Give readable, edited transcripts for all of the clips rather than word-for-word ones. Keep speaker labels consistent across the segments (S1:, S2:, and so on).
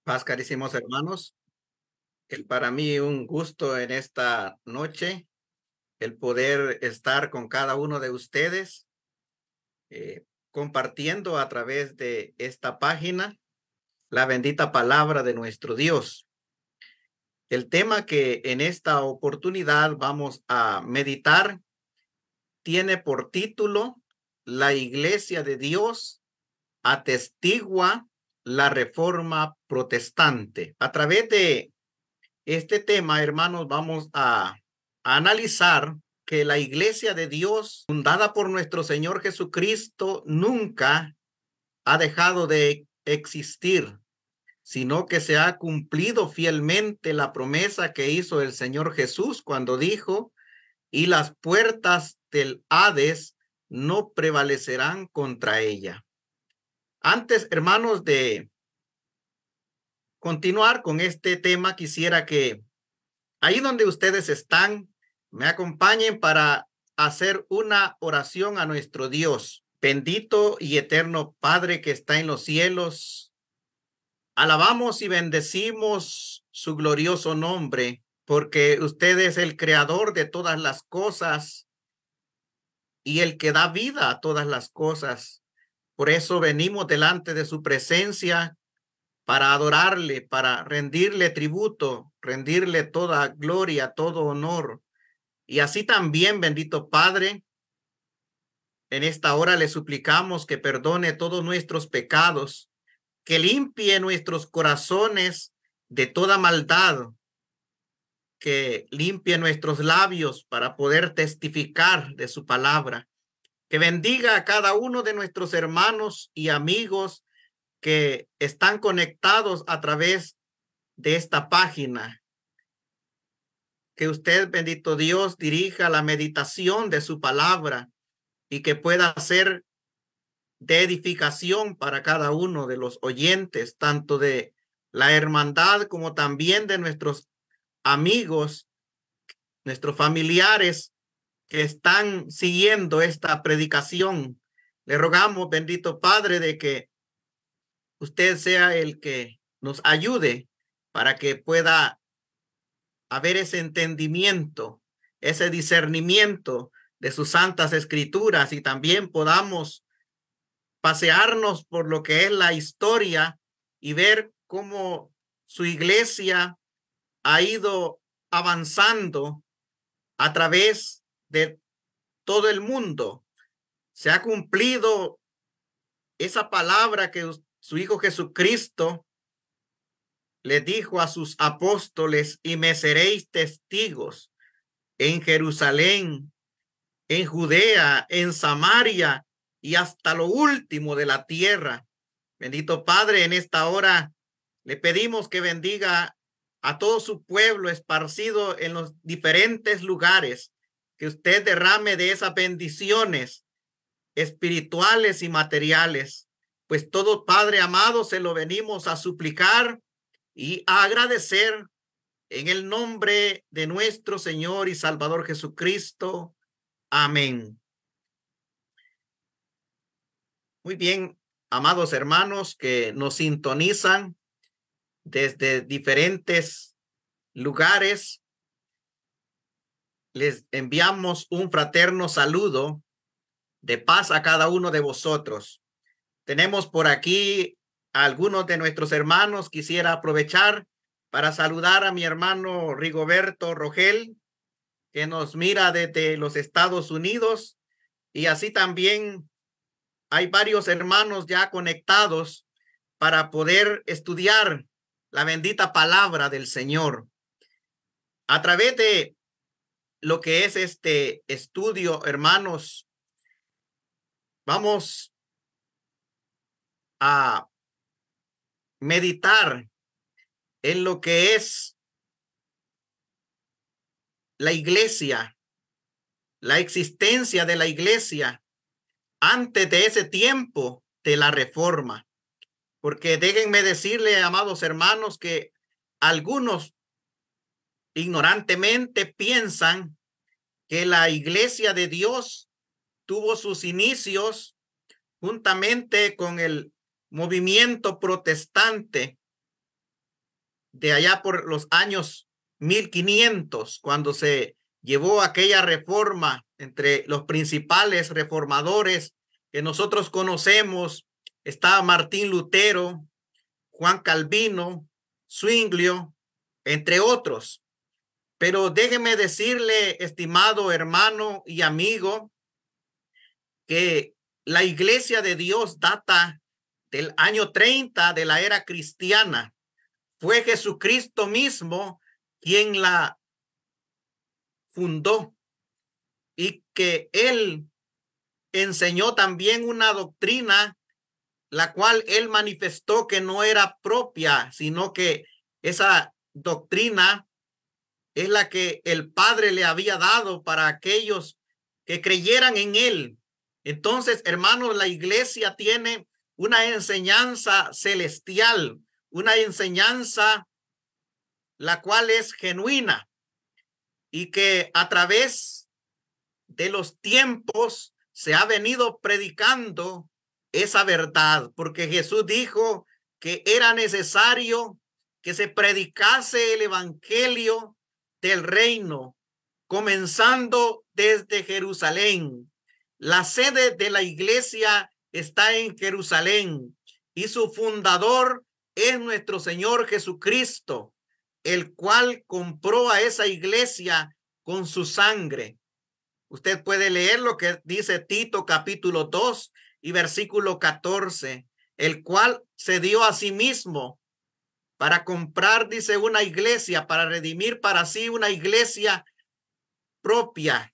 S1: Paz, carísimos hermanos, es para mí un gusto en esta noche el poder estar con cada uno de ustedes, compartiendo a través de esta página la bendita palabra de nuestro Dios. El tema que en esta oportunidad vamos a meditar tiene por título La Iglesia de Dios atestigua la Reforma Protestante. A través de este tema, hermanos, vamos a analizar que la Iglesia de Dios, fundada por nuestro Señor Jesucristo, nunca ha dejado de existir, sino que se ha cumplido fielmente la promesa que hizo el Señor Jesús cuando dijo, y las puertas del Hades no prevalecerán contra ella. Antes, hermanos, de continuar con este tema, quisiera que ahí donde ustedes están, me acompañen para hacer una oración a nuestro Dios. Bendito y eterno Padre que está en los cielos, alabamos y bendecimos su glorioso nombre, porque usted es el creador de todas las cosas y el que da vida a todas las cosas. Por eso venimos delante de su presencia para adorarle, para rendirle tributo, rendirle toda gloria, todo honor. Y así también, bendito Padre, en esta hora le suplicamos que perdone todos nuestros pecados, que limpie nuestros corazones de toda maldad, que limpie nuestros labios para poder testificar de su palabra, que bendiga a cada uno de nuestros hermanos y amigos que están conectados a través de esta página. Que usted, bendito Dios, dirija la meditación de su palabra y que pueda ser de edificación para cada uno de los oyentes, tanto de la hermandad como también de nuestros amigos, nuestros familiares que están siguiendo esta predicación. Le rogamos, bendito Padre, de que usted sea el que nos ayude para que pueda haber ese entendimiento, ese discernimiento de sus santas escrituras y también podamos pasearnos por lo que es la historia y ver cómo su iglesia ha ido avanzando a través de todo el mundo. Se ha cumplido esa palabra que su Hijo Jesucristo le dijo a sus apóstoles, y me seréis testigos en Jerusalén, en Judea, en Samaria y hasta lo último de la tierra. Bendito Padre, en esta hora le pedimos que bendiga a todo su pueblo esparcido en los diferentes lugares, que usted derrame de esas bendiciones espirituales y materiales. Pues todo, Padre amado, se lo venimos a suplicar y a agradecer en el nombre de nuestro Señor y Salvador Jesucristo. Amén. Muy bien, amados hermanos que nos sintonizan desde diferentes lugares, les enviamos un fraterno saludo de paz a cada uno de vosotros. Tenemos por aquí a algunos de nuestros hermanos. Quisiera aprovechar para saludar a mi hermano Rigoberto Rogel, que nos mira desde los Estados Unidos, y así también hay varios hermanos ya conectados para poder estudiar la bendita palabra del Señor. A través de lo que es este estudio, hermanos, vamos a meditar en lo que es la iglesia, la existencia de la iglesia antes de ese tiempo de la reforma. Porque déjenme decirle, amados hermanos, que algunos ignorantemente piensan que la iglesia de Dios tuvo sus inicios juntamente con el movimiento protestante, de allá por los años 1500, cuando se llevó aquella reforma entre los principales reformadores que nosotros conocemos. Estaba Martín Lutero, Juan Calvino, Zwinglio, entre otros. Pero déjeme decirle, estimado hermano y amigo, que la iglesia de Dios data del año 30 de la era cristiana. Fue Jesucristo mismo quien la fundó y que él enseñó también una doctrina, la cual él manifestó que no era propia, sino que esa doctrina es la que el Padre le había dado para aquellos que creyeran en él. Entonces, hermanos, la iglesia tiene una enseñanza celestial, una enseñanza la cual es genuina y que a través de los tiempos se ha venido predicando esa verdad, porque Jesús dijo que era necesario que se predicase el evangelio del reino, comenzando desde Jerusalén. La sede de la iglesia está en Jerusalén y su fundador es nuestro Señor Jesucristo, el cual compró a esa iglesia con su sangre. Usted puede leer lo que dice Tito capítulo 2 y versículo 14, el cual se dio a sí mismo para comprar, dice, una iglesia, para redimir para sí una iglesia propia,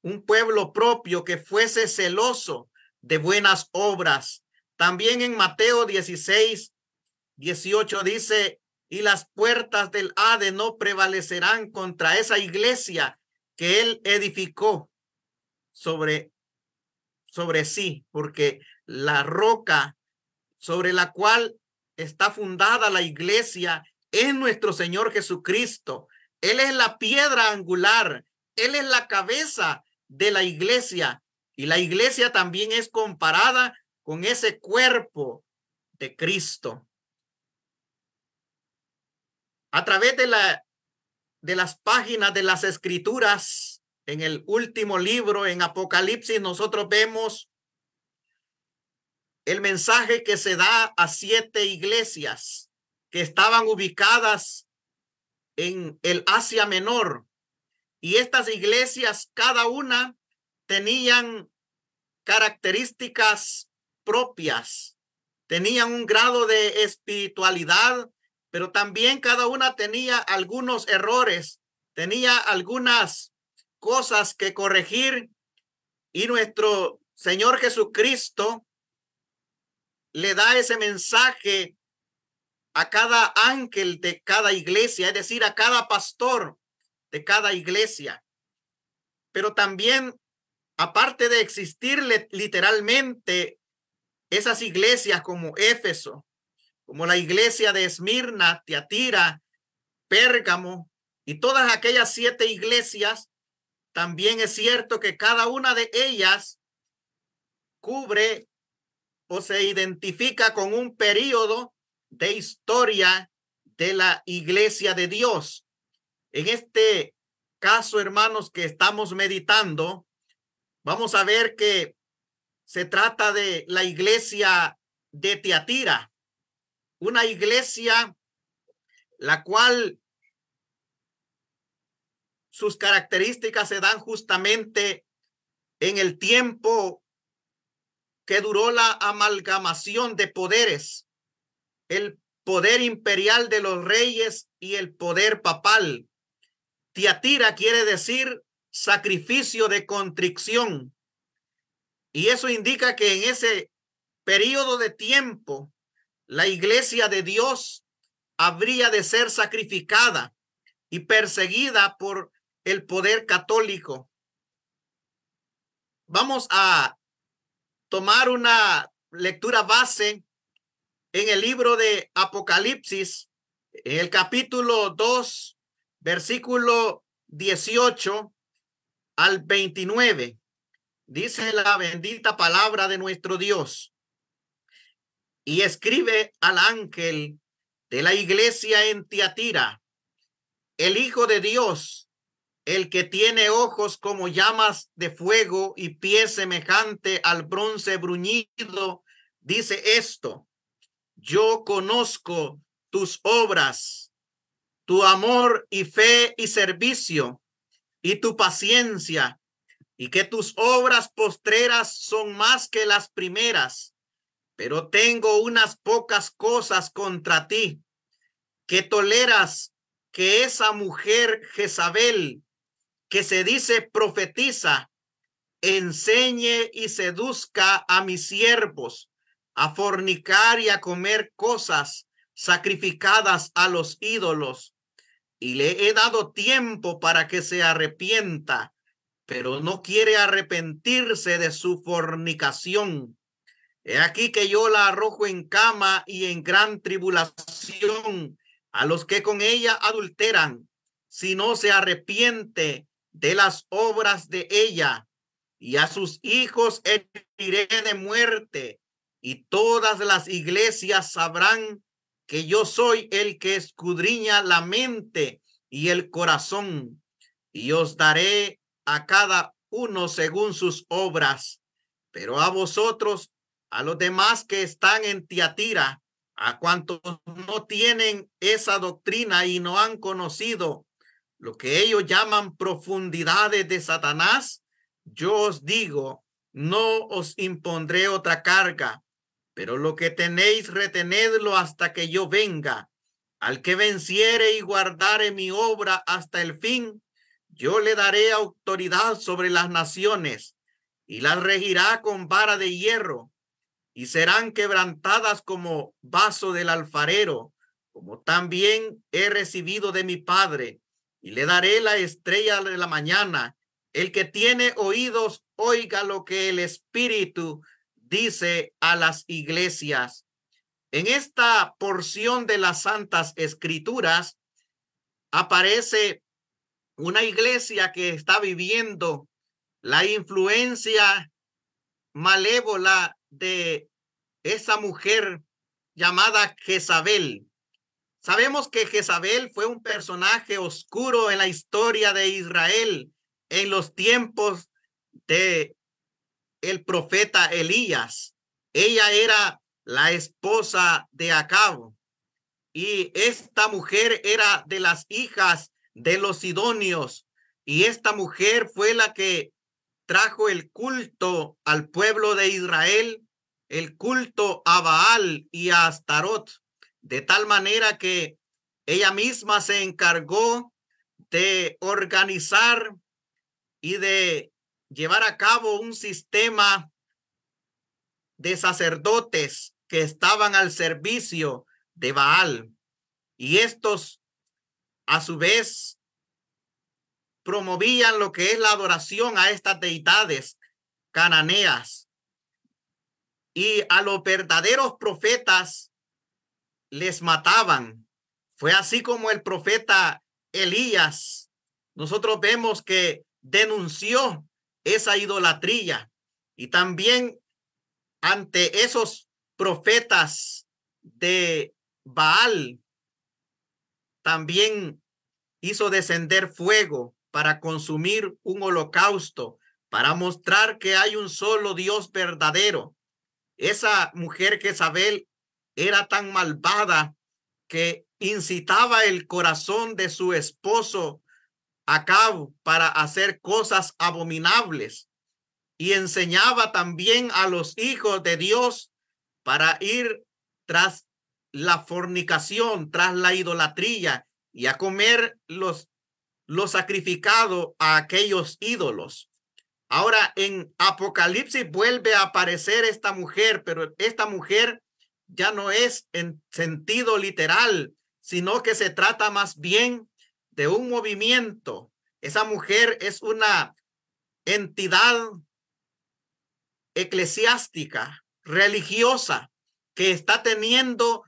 S1: un pueblo propio que fuese celoso de buenas obras. También en Mateo 16, 18 dice, y las puertas del Hades no prevalecerán contra esa iglesia que él edificó sobre sí, porque la roca sobre la cual está fundada la iglesia es nuestro Señor Jesucristo. Él es la piedra angular, él es la cabeza de la iglesia, y la iglesia también es comparada con ese cuerpo de Cristo. A través de las páginas de las escrituras, en el último libro, en Apocalipsis, nosotros vemos el mensaje que se da a 7 iglesias que estaban ubicadas en el Asia Menor. Y estas iglesias, cada una, tenían características propias, tenían un grado de espiritualidad, pero también cada una tenía algunos errores, tenía algunas cosas que corregir, y nuestro Señor Jesucristo le da ese mensaje a cada ángel de cada iglesia, es decir, a cada pastor de cada iglesia. Pero también, aparte de existir literalmente esas iglesias como Éfeso, como la iglesia de Esmirna, Tiatira, Pérgamo y todas aquellas 7 iglesias, también es cierto que cada una de ellas cubre o se identifica con un periodo de historia de la iglesia de Dios. En este caso, hermanos, que estamos meditando, vamos a ver que se trata de la iglesia de Tiatira, una iglesia la cual sus características se dan justamente en el tiempo que duró la amalgamación de poderes, el poder imperial de los reyes y el poder papal. Tiatira quiere decir sacrificio de contrición, y eso indica que en ese periodo de tiempo la iglesia de Dios habría de ser sacrificada y perseguida por el poder católico. Vamos a tomar una lectura base en el libro de Apocalipsis, en el capítulo 2, versículo 18 al 29. Dice la bendita palabra de nuestro Dios: y escribe al ángel de la iglesia en Tiatira, el Hijo de Dios, el que tiene ojos como llamas de fuego y pies semejante al bronce bruñido, dice esto: yo conozco tus obras, tu amor y fe y servicio y tu paciencia, y que tus obras postreras son más que las primeras, pero tengo unas pocas cosas contra ti, que toleras que esa mujer Jezabel, que se dice profetiza, enseñe y seduzca a mis siervos a fornicar y a comer cosas sacrificadas a los ídolos, y le he dado tiempo para que se arrepienta, pero no quiere arrepentirse de su fornicación. He aquí que yo la arrojo en cama y en gran tribulación a los que con ella adulteran, si no se arrepiente de las obras de ella, y a sus hijos heriré de muerte, y todas las iglesias sabrán que yo soy el que escudriña la mente y el corazón, y os daré a cada uno según sus obras. Pero a vosotros, a los demás que están en Tiatira, a cuantos no tienen esa doctrina y no han conocido lo que ellos llaman profundidades de Satanás, yo os digo, no os impondré otra carga, pero lo que tenéis, retenedlo hasta que yo venga. Al que venciere y guardare mi obra hasta el fin, yo le daré autoridad sobre las naciones, y las regirá con vara de hierro, y serán quebrantadas como vaso del alfarero, como también he recibido de mi Padre, y le daré la estrella de la mañana. El que tiene oídos, oiga lo que el Espíritu dice a las iglesias. En esta porción de las Santas Escrituras aparece una iglesia que está viviendo la influencia malévola de esa mujer llamada Jezabel. Sabemos que Jezabel fue un personaje oscuro en la historia de Israel en los tiempos de el profeta Elías. Ella era la esposa de Acab, y esta mujer era de las hijas de los sidonios, y esta mujer fue la que trajo el culto al pueblo de Israel, el culto a Baal y a Astarot, de tal manera que ella misma se encargó de organizar y de llevar a cabo un sistema de sacerdotes que estaban al servicio de Baal, y estos a su vez promovían lo que es la adoración a estas deidades cananeas, y a los verdaderos profetas les mataban. Fue así como el profeta Elías, nosotros vemos que denunció esa idolatría, y también ante esos profetas de Baal también hizo descender fuego para consumir un holocausto, para mostrar que hay un solo Dios verdadero. Esa mujer Jezabel era tan malvada que incitaba el corazón de su esposo Acab para hacer cosas abominables, y enseñaba también a los hijos de Dios para ir tras la fornicación, tras la idolatría, y a comer lo sacrificado a aquellos ídolos. Ahora en Apocalipsis vuelve a aparecer esta mujer, pero esta mujer ya no es en sentido literal, sino que se trata más bien de un movimiento. Esa mujer es una entidad eclesiástica, religiosa, que está teniendo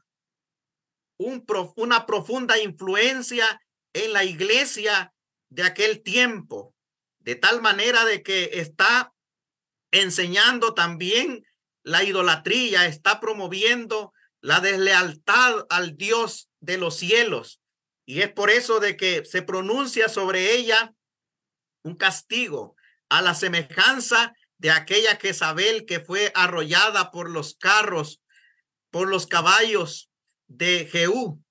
S1: una profunda influencia en la iglesia de aquel tiempo, de tal manera de que está enseñando también la idolatría, está promoviendo la deslealtad al Dios de los cielos. Y es por eso de que se pronuncia sobre ella un castigo a la semejanza de aquella Jezabel que fue arrollada por los carros, por los caballos de Jehú.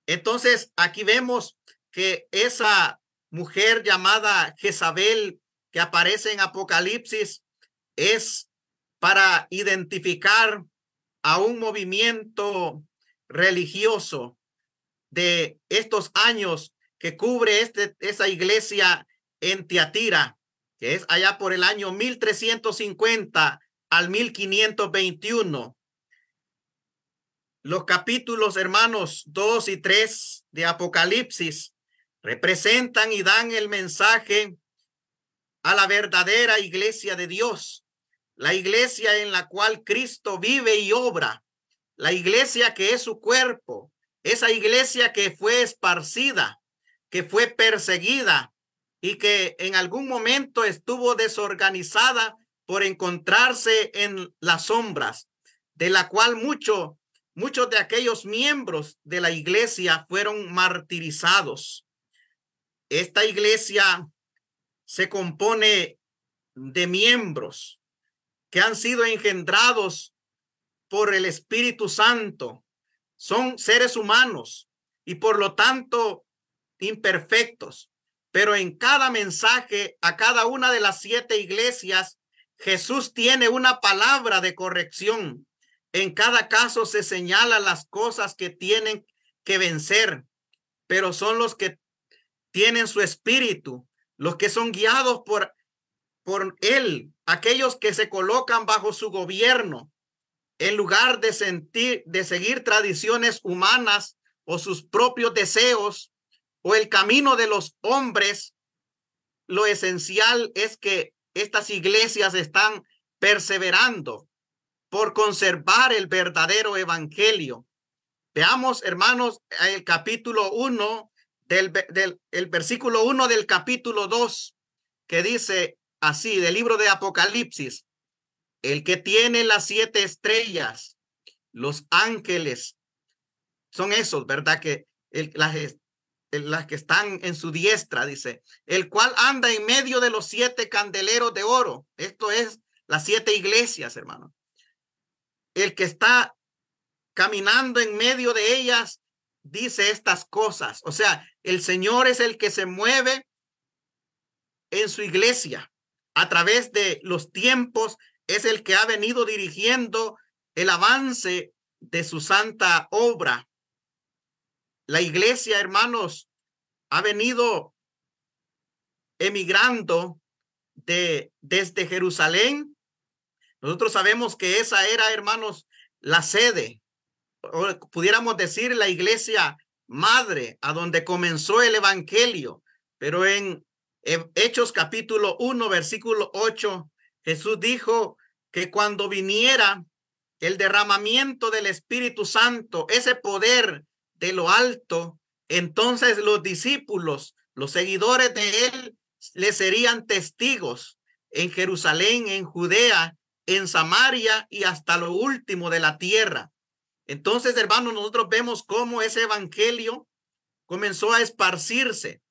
S1: Entonces aquí vemos que esa mujer llamada Jezabel que aparece en Apocalipsis es para identificar a un movimiento religioso de estos años que cubre esa iglesia en Tiatira, que es allá por el año 1350 al 1521. Los capítulos, hermanos, 2 y 3 de Apocalipsis representan y dan el mensaje a la verdadera iglesia de Dios, la iglesia en la cual Cristo vive y obra, la iglesia que es su cuerpo, esa iglesia que fue esparcida, que fue perseguida y que en algún momento estuvo desorganizada por encontrarse en las sombras, de la cual muchos de aquellos miembros de la iglesia fueron martirizados. Esta iglesia se compone de miembros que han sido engendrados por el Espíritu Santo. Son seres humanos y por lo tanto imperfectos. Pero en cada mensaje a cada una de las 7 iglesias, Jesús tiene una palabra de corrección. En cada caso se señalan las cosas que tienen que vencer, pero son los que tienen su espíritu, los que son guiados por él, aquellos que se colocan bajo su gobierno, en lugar de seguir tradiciones humanas o sus propios deseos o el camino de los hombres. Lo esencial es que estas iglesias están perseverando por conservar el verdadero evangelio. Veamos, hermanos, el capítulo 1 el versículo 1 del capítulo 2, que dice así, del libro de Apocalipsis: el que tiene las 7 estrellas, los ángeles, son esos, ¿verdad? Que las que están en su diestra, dice, el cual anda en medio de los 7 candeleros de oro. Esto es las 7 iglesias, hermano. El que está caminando en medio de ellas dice estas cosas. O sea, el Señor es el que se mueve en su iglesia a través de los tiempos, es el que ha venido dirigiendo el avance de su santa obra. La iglesia, hermanos, ha venido emigrando desde Jerusalén. Nosotros sabemos que esa era, hermanos, la sede, o pudiéramos decir la iglesia madre, a donde comenzó el evangelio. Pero en Hechos capítulo 1, versículo 8, Jesús dijo que cuando viniera el derramamiento del Espíritu Santo, ese poder de lo alto, entonces los discípulos, los seguidores de él, le serían testigos en Jerusalén, en Judea, en Samaria y hasta lo último de la tierra. Entonces, hermanos, nosotros vemos cómo ese evangelio comenzó a esparcirse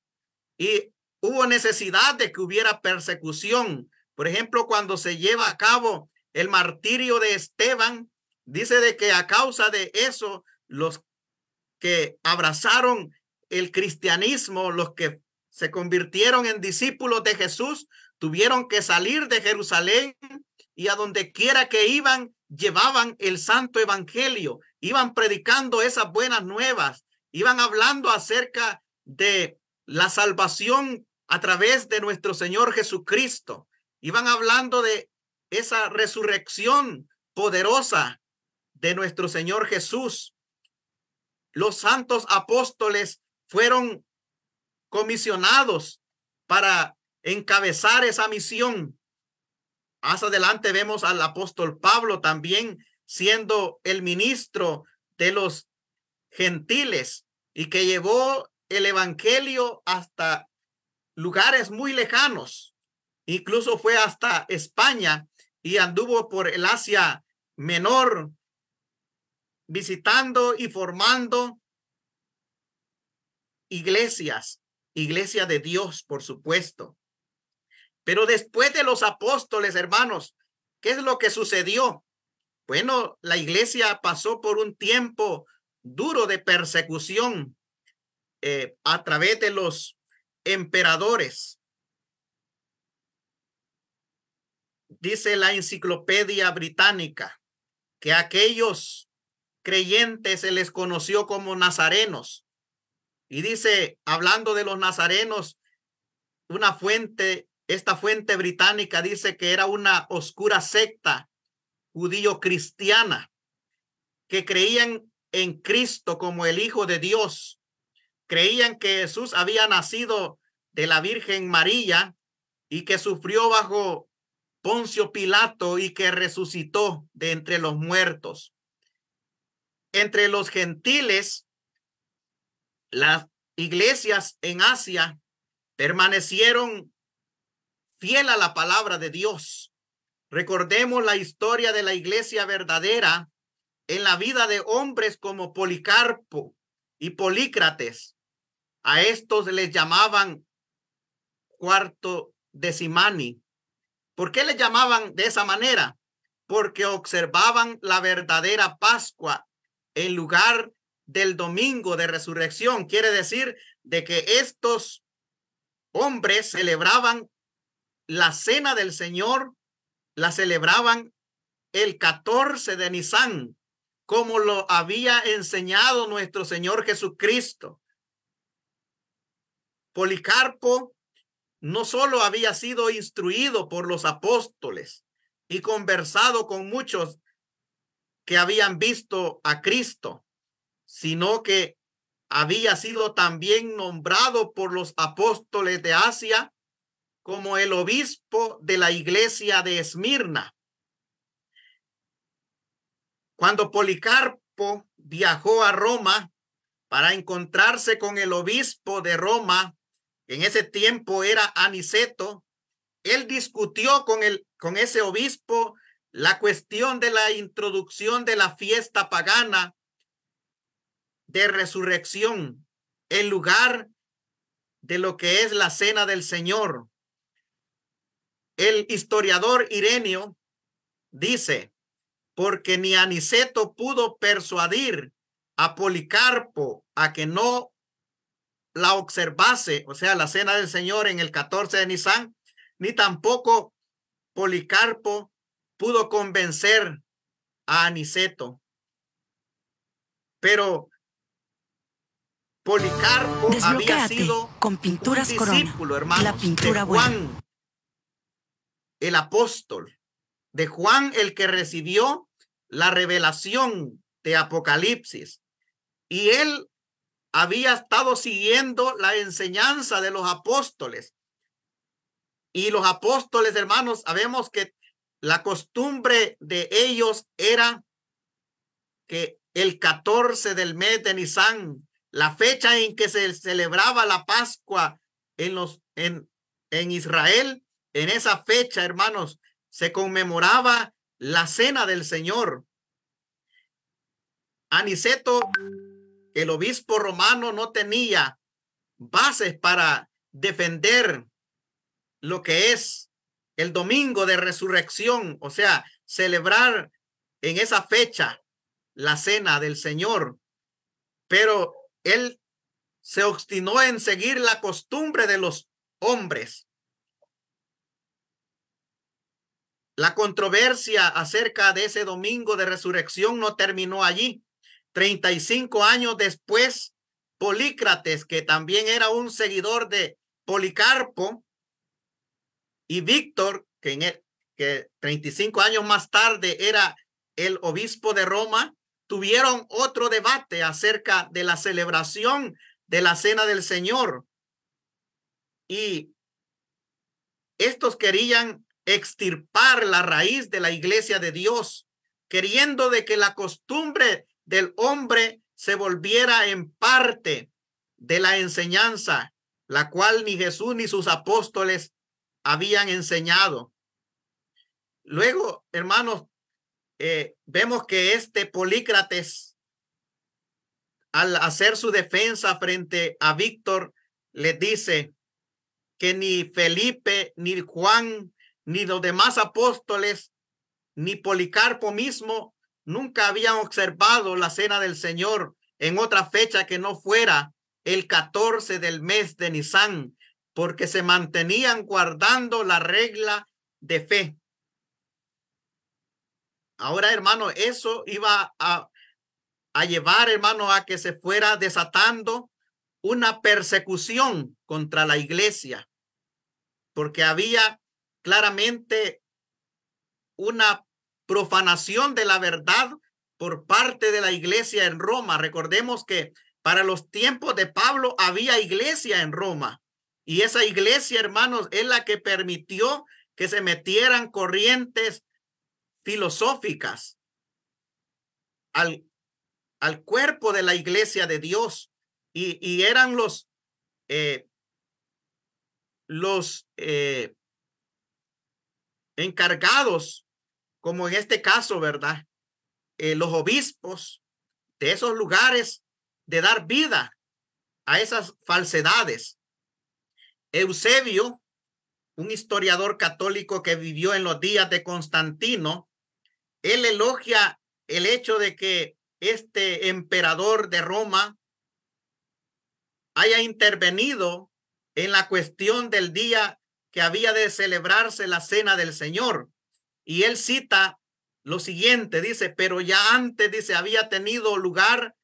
S1: y hubo necesidad de que hubiera persecución. Por ejemplo, cuando se lleva a cabo el martirio de Esteban, dice de que a causa de eso, los que abrazaron el cristianismo, los que se convirtieron en discípulos de Jesús, tuvieron que salir de Jerusalén y a donde quiera que iban, llevaban el santo evangelio, iban predicando esas buenas nuevas, iban hablando acerca de la salvación a través de nuestro Señor Jesucristo, iban hablando de esa resurrección poderosa de nuestro Señor Jesús. Los santos apóstoles fueron comisionados para encabezar esa misión. Más adelante vemos al apóstol Pablo también siendo el ministro de los gentiles y que llevó el evangelio hasta lugares muy lejanos. Incluso fue hasta España y anduvo por el Asia Menor visitando y formando iglesias, iglesia de Dios, por supuesto. Pero después de los apóstoles, hermanos, ¿qué es lo que sucedió? Bueno, la iglesia pasó por un tiempo duro de persecución a través de los emperadores. Dice la Enciclopedia Británica que aquellos creyentes se les conoció como nazarenos. Y dice, hablando de los nazarenos, esta fuente británica dice que era una oscura secta judío-cristiana que creían en Cristo como el Hijo de Dios. Creían que Jesús había nacido de la Virgen María y que sufrió bajo Poncio Pilato y que resucitó de entre los muertos. Entre los gentiles, las iglesias en Asia permanecieron fiel a la palabra de Dios. Recordemos la historia de la iglesia verdadera en la vida de hombres como Policarpo y Polícrates. A estos les llamaban cuartodecimani. ¿Por qué les llamaban de esa manera? Porque observaban la verdadera Pascua en lugar del domingo de resurrección. Quiere decir de que estos hombres celebraban la cena del Señor, la celebraban el 14 de Nisan, como lo había enseñado nuestro Señor Jesucristo. Policarpo no solo había sido instruido por los apóstoles y conversado con muchos que habían visto a Cristo, sino que había sido también nombrado por los apóstoles de Asia como el obispo de la iglesia de Esmirna. Cuando Policarpo viajó a Roma para encontrarse con el obispo de Roma, que en ese tiempo era Aniceto, él discutió con ese obispo la cuestión de la introducción de la fiesta pagana de resurrección en lugar de lo que es la cena del Señor. El historiador Ireneo dice, porque ni Aniceto pudo persuadir a Policarpo a que no la observase, o sea, la cena del Señor en el 14 de Nisan, ni tampoco Policarpo pudo convencer a Aniceto. Pero Policarpo había sido
S2: con pinturas
S1: un discípulo, hermanos,
S2: la pintura
S1: de Juan, el apóstol, de Juan, el que recibió la revelación de Apocalipsis. Y él había estado siguiendo la enseñanza de los apóstoles. Y los apóstoles, hermanos, sabemos que la costumbre de ellos era que el 14 del mes de Nisan, la fecha en que se celebraba la Pascua en Israel, en esa fecha, hermanos, se conmemoraba la cena del Señor. Aniceto, el obispo romano, no tenía bases para defender lo que es el domingo de resurrección, o sea, celebrar en esa fecha la cena del Señor, pero él se obstinó en seguir la costumbre de los hombres. La controversia acerca de ese domingo de resurrección no terminó allí. 35 años después, Polícrates, que también era un seguidor de Policarpo, y Víctor, que 35 años más tarde era el obispo de Roma, tuvieron otro debate acerca de la celebración de la cena del Señor. Y estos querían extirpar la raíz de la iglesia de Dios, queriendo de que la costumbre del hombre se volviera en parte de la enseñanza, la cual ni Jesús ni sus apóstoles habían enseñado. Luego, hermanos, vemos que este Polícrates al hacer su defensa frente a Víctor, le dice que ni Felipe, ni Juan, ni los demás apóstoles, ni Policarpo mismo, nunca habían observado la cena del Señor en otra fecha que no fuera el 14 del mes de Nisan, porque se mantenían guardando la regla de fe. Ahora, hermano, eso iba a llevar, hermano, a que se fuera desatando una persecución contra la iglesia, porque había claramente una profanación de la verdad por parte de la iglesia en Roma. Recordemos que para los tiempos de Pablo había iglesia en Roma, y esa iglesia, hermanos, es la que permitió que se metieran corrientes filosóficas al cuerpo de la iglesia de Dios, y eran los encargados, como en este caso, ¿verdad? Los obispos de esos lugares, de dar vida a esas falsedades. Eusebio, un historiador católico que vivió en los días de Constantino, él elogia el hecho de que este emperador de Roma haya intervenido en la cuestión del día que había de celebrarse la cena del Señor. Y él cita lo siguiente, dice, pero ya antes, dice, había tenido lugar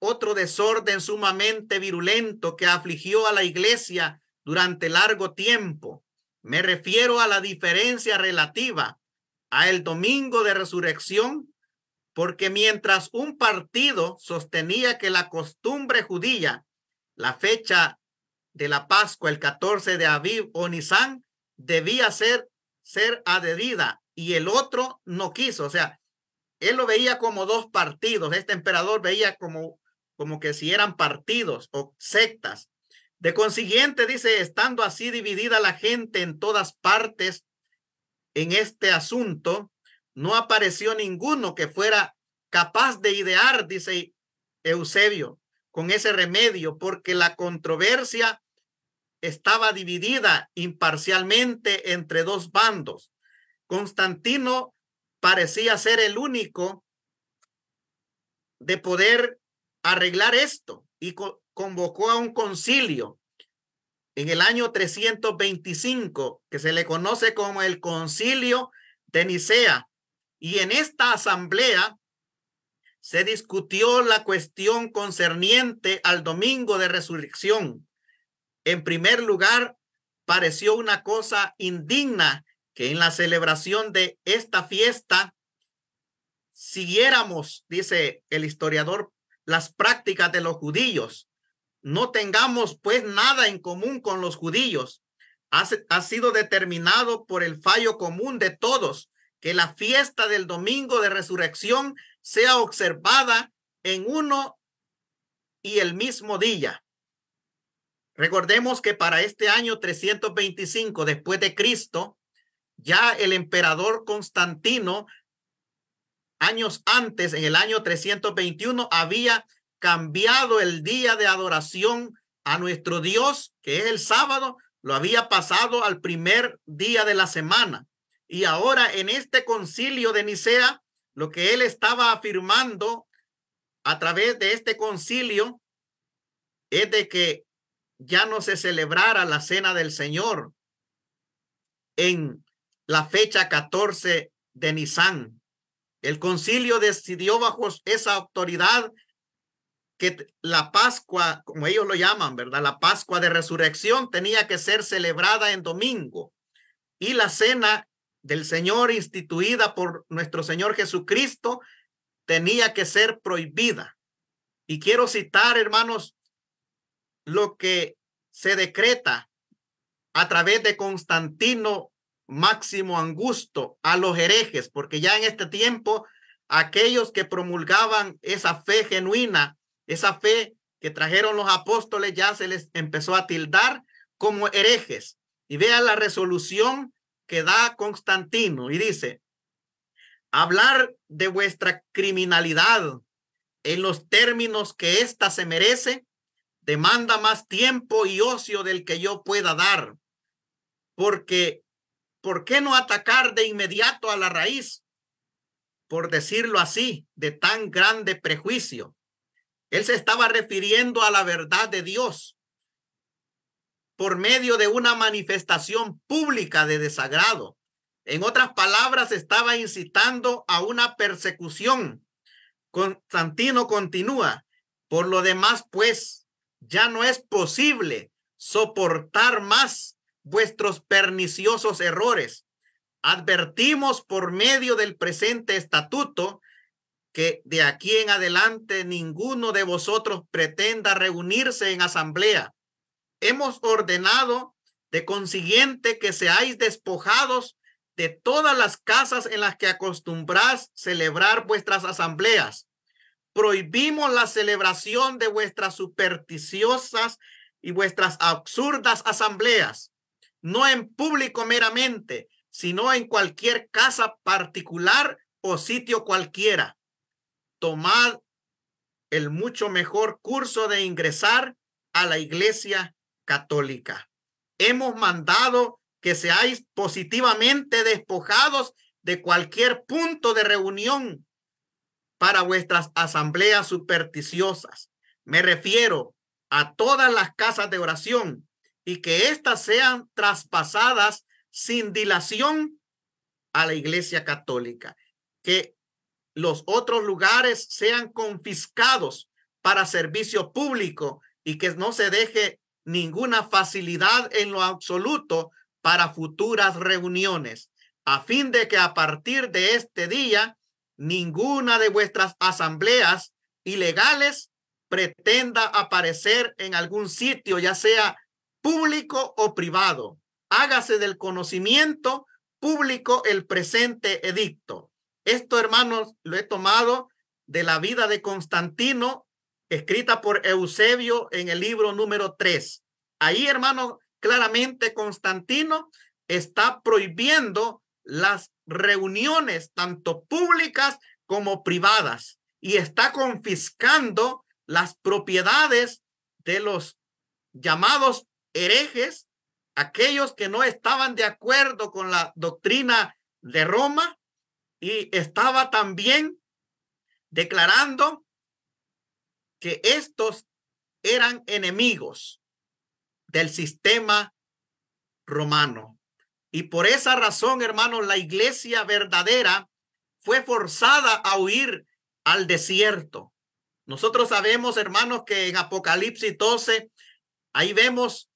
S1: otro desorden sumamente virulento que afligió a la iglesia durante largo tiempo. Me refiero a la diferencia relativa a el domingo de resurrección, porque mientras un partido sostenía que la costumbre judía, la fecha de la Pascua, el 14 de Aviv o Nisan, debía ser adherida, y el otro no quiso. O sea, él lo veía como dos partidos. Este emperador veía como que si eran partidos o sectas. De consiguiente, dice, estando así dividida la gente en todas partes en este asunto, no apareció ninguno que fuera capaz de idear, dice Eusebio, con ese remedio, porque la controversia estaba dividida imparcialmente entre dos bandos. Constantino parecía ser el único de poder arreglar esto, y convocó a un concilio en el año 325, que se le conoce como el Concilio de Nicea, y en esta asamblea se discutió la cuestión concerniente al domingo de resurrección. En primer lugar, pareció una cosa indigna que en la celebración de esta fiesta siguiéramos, dice el historiador, las prácticas de los judíos. No tengamos pues nada en común con los judíos. Ha sido determinado por el fallo común de todos que la fiesta del domingo de resurrección sea observada en uno y el mismo día. Recordemos que para este año 325 después de Cristo, ya el emperador Constantino, años antes, en el año 321, había cambiado el día de adoración a nuestro Dios, que es el sábado, lo había pasado al primer día de la semana. Y ahora en este concilio de Nicea, lo que él estaba afirmando a través de este concilio es de que ya no se celebrara la cena del Señor en la fecha 14 de Nisan. El concilio decidió bajo esa autoridad que la Pascua, como ellos lo llaman, ¿verdad? La Pascua de Resurrección tenía que ser celebrada en domingo, y la cena del Señor instituida por nuestro Señor Jesucristo tenía que ser prohibida. Y quiero citar, hermanos, lo que se decreta a través de Constantino Máximo Augusto a los herejes, porque ya en este tiempo aquellos que promulgaban esa fe genuina, esa fe que trajeron los apóstoles, ya se les empezó a tildar como herejes. Y vean la resolución que da Constantino, y dice: hablar de vuestra criminalidad en los términos que ésta se merece, demanda más tiempo y ocio del que yo pueda dar. Porque, ¿por qué no atacar de inmediato a la raíz? Por decirlo así, de tan grande prejuicio. Él se estaba refiriendo a la verdad de Dios por medio de una manifestación pública de desagrado. En otras palabras, estaba incitando a una persecución. Constantino continúa: por lo demás, pues, ya no es posible soportar más vuestros perniciosos errores. Advertimos por medio del presente estatuto que de aquí en adelante ninguno de vosotros pretenda reunirse en asamblea. Hemos ordenado de consiguiente que seáis despojados de todas las casas en las que acostumbráis celebrar vuestras asambleas. Prohibimos la celebración de vuestras supersticiosas y vuestras absurdas asambleas, no en público meramente, sino en cualquier casa particular o sitio cualquiera. Tomad el mucho mejor curso de ingresar a la Iglesia Católica. Hemos mandado que seáis positivamente despojados de cualquier punto de reunión para vuestras asambleas supersticiosas. Me refiero a todas las casas de oración, y que éstas sean traspasadas sin dilación a la Iglesia Católica. Que los otros lugares sean confiscados para servicio público y que no se deje ninguna facilidad en lo absoluto para futuras reuniones, a fin de que a partir de este día ninguna de vuestras asambleas ilegales pretenda aparecer en algún sitio, ya sea público o privado. Hágase del conocimiento público el presente edicto. Esto, hermanos, lo he tomado de la vida de Constantino, escrita por Eusebio en el libro número 3. Ahí, hermanos, claramente Constantino está prohibiendo las reuniones, tanto públicas como privadas, y está confiscando las propiedades de los llamados herejes, aquellos que no estaban de acuerdo con la doctrina de Roma, y estaba también declarando que estos eran enemigos del sistema romano. Y por esa razón, hermanos, la iglesia verdadera fue forzada a huir al desierto. Nosotros sabemos, hermanos, que en Apocalipsis 12, ahí vemos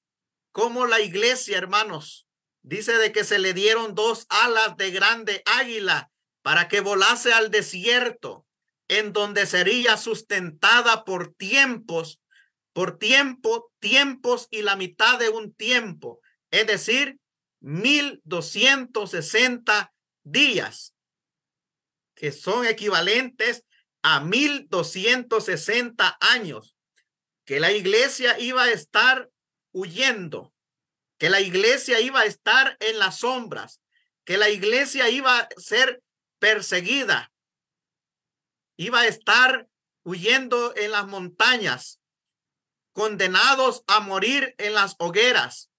S1: cómo la iglesia, hermanos, dice de que se le dieron 2 alas de grande águila para que volase al desierto, en donde sería sustentada por tiempos y la mitad de un tiempo, es decir, 1260 días, que son equivalentes a 1260 años, que la iglesia iba a estar huyendo, que la iglesia iba a estar en las sombras, que la iglesia iba a ser perseguida, iba a estar huyendo en las montañas, condenados a morir en las hogueras,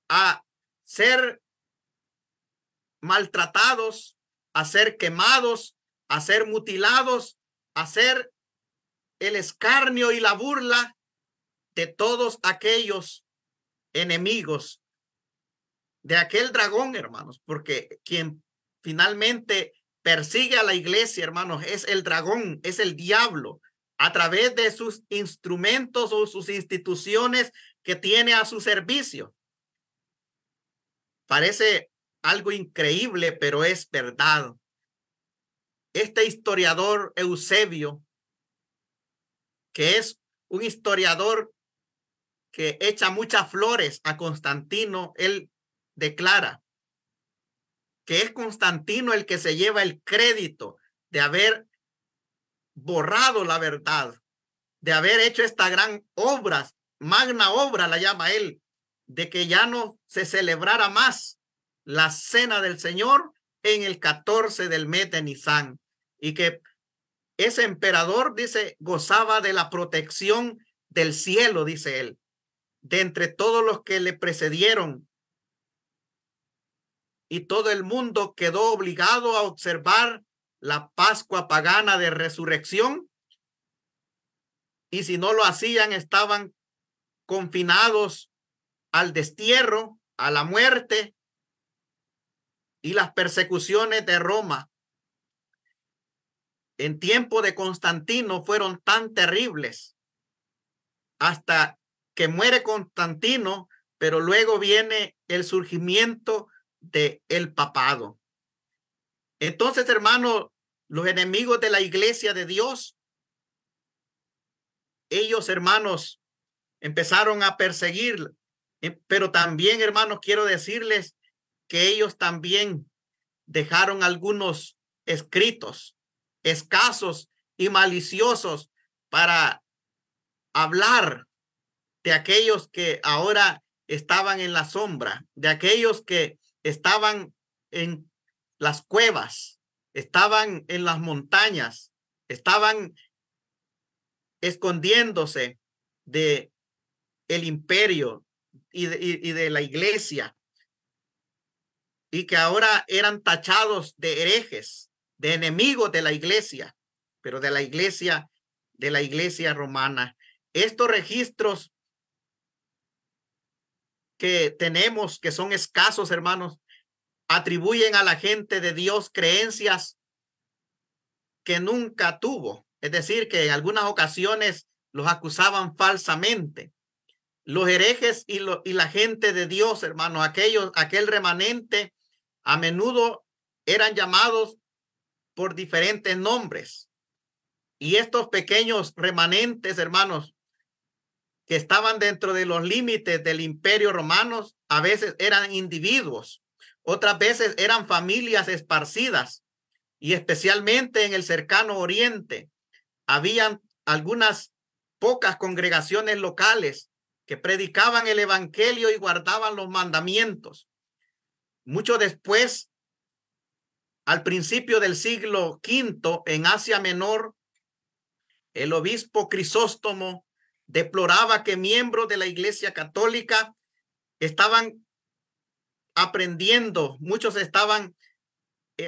S1: a ser maltratados, a ser quemados, a ser mutilados, a ser el escarnio y la burla de todos aquellos enemigos de aquel dragón, hermanos, porque quien finalmente persigue a la iglesia, hermanos, es el dragón, es el diablo, a través de sus instrumentos o sus instituciones que tiene a su servicio. Parece algo increíble, pero es verdad. Este historiador Eusebio, que es un historiador que echa muchas flores a Constantino, él declara que es Constantino el que se lleva el crédito de haber borrado la verdad, de haber hecho esta gran obra, magna obra la llama él, de que ya no se celebrara más la cena del Señor en el 14 del mes de Nisan, y que ese emperador, dice, gozaba de la protección del cielo, dice él, de entre todos los que le precedieron. Y todo el mundo quedó obligado a observar la Pascua pagana de resurrección. Y si no lo hacían, estaban confinados al destierro, a la muerte y las persecuciones de Roma. En tiempo de Constantino fueron tan terribles hasta que muere Constantino, pero luego viene el surgimiento del papado. Entonces, hermanos, los enemigos de la iglesia de Dios, ellos, hermanos, empezaron a perseguir, pero también, hermanos, quiero decirles que ellos también dejaron algunos escritos escasos y maliciosos para hablar de aquellos que ahora estaban en la sombra, de aquellos que estaban en las cuevas, estaban en las montañas, estaban escondiéndose de el imperio y de la iglesia, y que ahora eran tachados de herejes, de enemigos de la iglesia, pero de la iglesia romana. Estos registros que tenemos, que son escasos, hermanos, atribuyen a la gente de Dios creencias que nunca tuvo. Es decir, que en algunas ocasiones los acusaban falsamente. Los herejes y la gente de Dios, hermanos, aquel remanente, a menudo eran llamados por diferentes nombres. Y estos pequeños remanentes, hermanos, que estaban dentro de los límites del imperio romano, a veces eran individuos, otras veces eran familias esparcidas, y especialmente en el cercano oriente habían algunas pocas congregaciones locales que predicaban el evangelio y guardaban los mandamientos. Mucho después, al principio del siglo V, en Asia Menor, el obispo Crisóstomo deploraba que miembros de la Iglesia Católica estaban aprendiendo, muchos estaban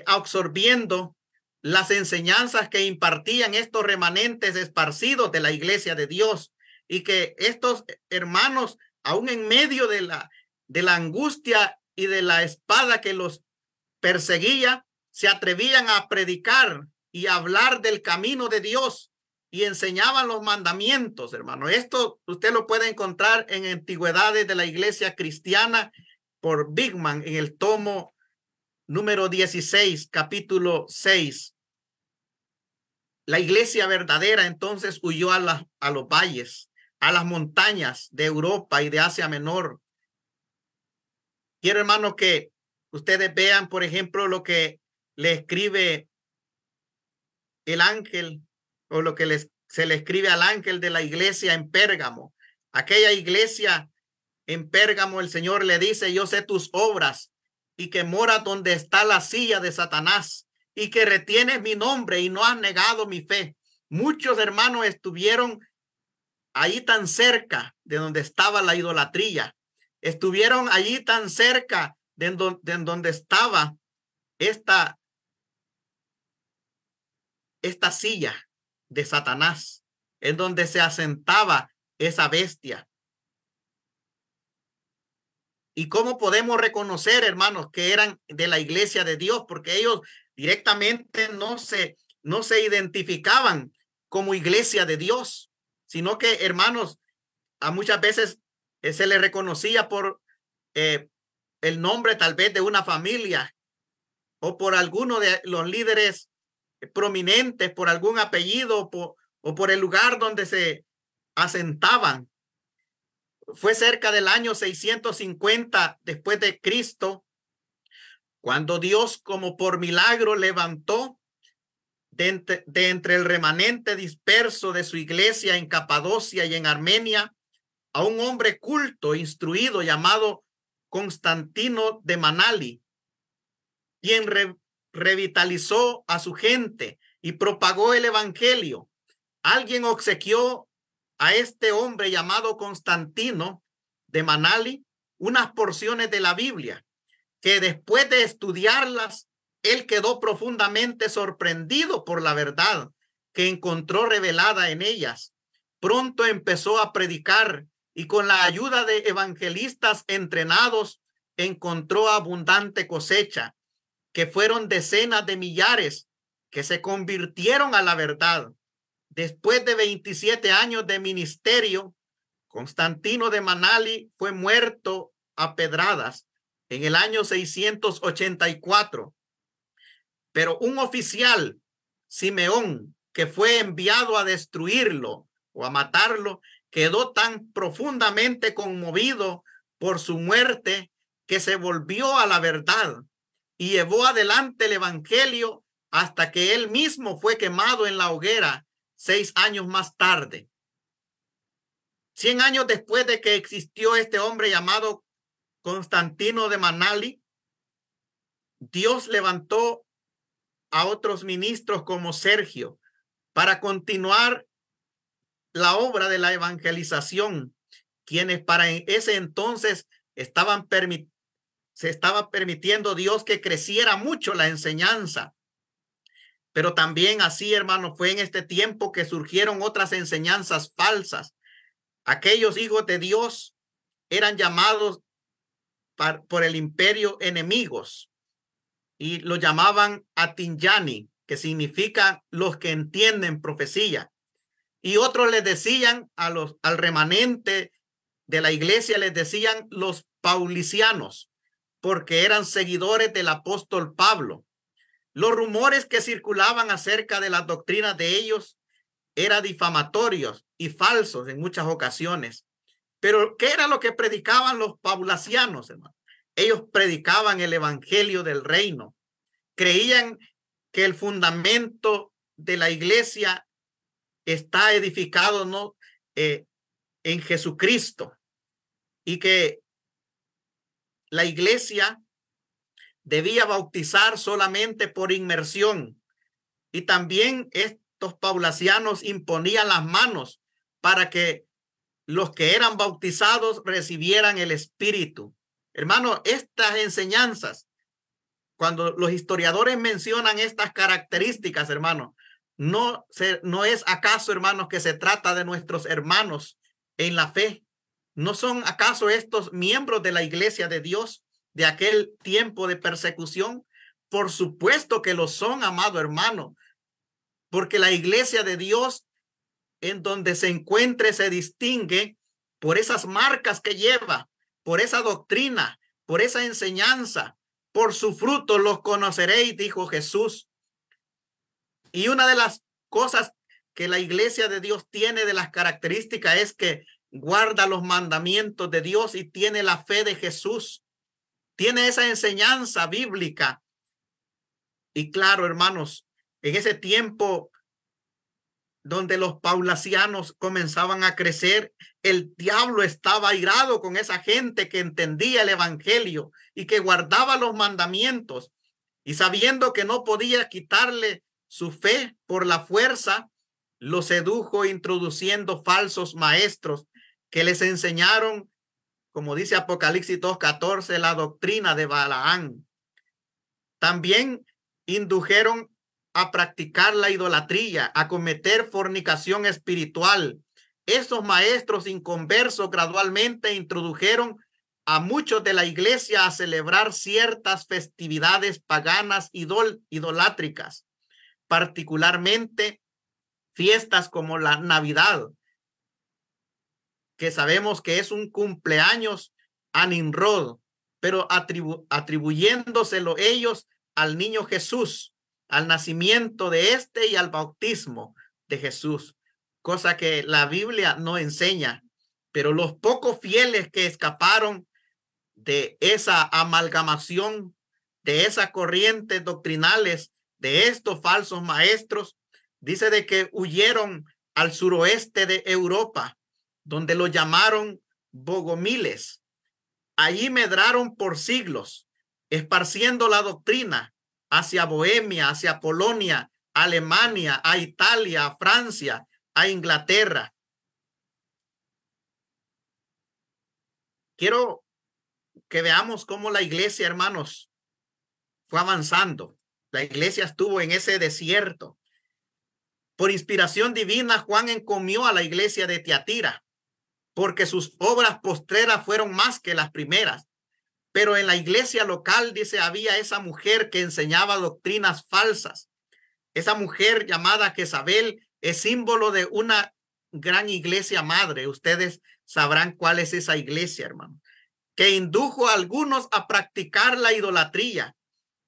S1: absorbiendo las enseñanzas que impartían estos remanentes esparcidos de la Iglesia de Dios, y que estos hermanos, aún en medio de la angustia y de la espada que los perseguía, se atrevían a predicar y a hablar del camino de Dios y enseñaban los mandamientos, hermano. Esto usted lo puede encontrar en Antigüedades de la Iglesia Cristiana por Bigman en el tomo número 16, capítulo 6. La iglesia verdadera entonces huyó a los valles, a las montañas de Europa y de Asia Menor. Quiero, hermano, que ustedes vean, por ejemplo, lo que le escribe el ángel, o lo que se le escribe al ángel de la iglesia en Pérgamo. Aquella iglesia en Pérgamo, el Señor le dice: yo sé tus obras y que moras donde está la silla de Satanás, y que retienes mi nombre y no has negado mi fe. Muchos hermanos estuvieron ahí tan cerca de donde estaba la idolatría. Estuvieron allí tan cerca de donde estaba esta silla de Satanás, en donde se asentaba esa bestia. ¿Y cómo podemos reconocer, hermanos, que eran de la iglesia de Dios? Porque ellos directamente no se identificaban como iglesia de Dios, sino que, hermanos, a muchas veces se les reconocía por el nombre tal vez de una familia, o por alguno de los líderes prominentes, por algún apellido, o por el lugar donde se asentaban. Fue cerca del año 650 después de Cristo cuando Dios, como por milagro, levantó de entre el remanente disperso de su iglesia en Capadocia y en Armenia a un hombre culto, instruido, llamado Constantino de Manali, quien revitalizó a su gente y propagó el evangelio. Alguien obsequió a este hombre llamado Constantino de Manali unas porciones de la Biblia que después de estudiarlas, él quedó profundamente sorprendido por la verdad que encontró revelada en ellas. Pronto empezó a predicar y con la ayuda de evangelistas entrenados encontró abundante cosecha, que fueron decenas de millares que se convirtieron a la verdad. Después de 27 años de ministerio, Constantino de Manali fue muerto a pedradas en el año 684. Pero un oficial, Simeón, que fue enviado a destruirlo o a matarlo, quedó tan profundamente conmovido por su muerte que se volvió a la verdad y llevó adelante el evangelio hasta que él mismo fue quemado en la hoguera 6 años más tarde. 100 años después de que existió este hombre llamado Constantino de Manali, Dios levantó a otros ministros como Sergio para continuar la obra de la evangelización, quienes para ese entonces se estaba permitiendo Dios que creciera mucho la enseñanza. Pero también así, hermano, fue en este tiempo que surgieron otras enseñanzas falsas. Aquellos hijos de Dios eran llamados por el imperio enemigos y lo llamaban Atinyani, que significa los que entienden profecía. Y otros les decían al remanente de la iglesia, les decían los paulicianos, porque eran seguidores del apóstol Pablo. Los rumores que circulaban acerca de las doctrinas de ellos eran difamatorios y falsos en muchas ocasiones. Pero ¿qué era lo que predicaban los paulicianos, hermano? Ellos predicaban el evangelio del reino. Creían que el fundamento de la iglesia está edificado en Jesucristo y que la iglesia debía bautizar solamente por inmersión. Y también estos paulicianos imponían las manos para que los que eran bautizados recibieran el Espíritu. Hermano, estas enseñanzas, cuando los historiadores mencionan estas características, hermano, no es acaso, hermanos, que se trata de nuestros hermanos en la fe. ¿No son acaso estos miembros de la iglesia de Dios de aquel tiempo de persecución? Por supuesto que lo son, amado hermano, porque la iglesia de Dios en donde se encuentre se distingue por esas marcas que lleva, por esa doctrina, por esa enseñanza. Por su fruto los conoceréis, dijo Jesús. Y una de las cosas que la iglesia de Dios tiene de las características es que guarda los mandamientos de Dios y tiene la fe de Jesús. Tiene esa enseñanza bíblica. Y claro, hermanos, en ese tiempo donde los paulicianos comenzaban a crecer, el diablo estaba airado con esa gente que entendía el evangelio y que guardaba los mandamientos, y sabiendo que no podía quitarle su fe por la fuerza, lo sedujo introduciendo falsos maestros que les enseñaron, como dice Apocalipsis 2:14, la doctrina de Balaán. También indujeron a practicar la idolatría, a cometer fornicación espiritual. Esos maestros inconversos gradualmente introdujeron a muchos de la iglesia a celebrar ciertas festividades paganas idolátricas, particularmente fiestas como la Navidad, que sabemos que es un cumpleaños a Nimrod, pero atribuyéndoselo ellos al niño Jesús, al nacimiento de este y al bautismo de Jesús, cosa que la Biblia no enseña. Pero los pocos fieles que escaparon de esa amalgamación, de esas corrientes doctrinales, de estos falsos maestros, dice de que huyeron al suroeste de Europa, donde lo llamaron bogomiles. Allí medraron por siglos, esparciendo la doctrina hacia Bohemia, hacia Polonia a Alemania, a Italia, a Francia, a Inglaterra. Quiero que veamos cómo la iglesia, hermanos, fue avanzando. La iglesia estuvo en ese desierto. Por inspiración divina, Juan encomió a la iglesia de Tiatira, porque sus obras postreras fueron más que las primeras. Pero en la iglesia local, dice, había esa mujer que enseñaba doctrinas falsas. Esa mujer llamada Jezabel es símbolo de una gran iglesia madre. Ustedes sabrán cuál es esa iglesia, hermano, que indujo a algunos a practicar la idolatría.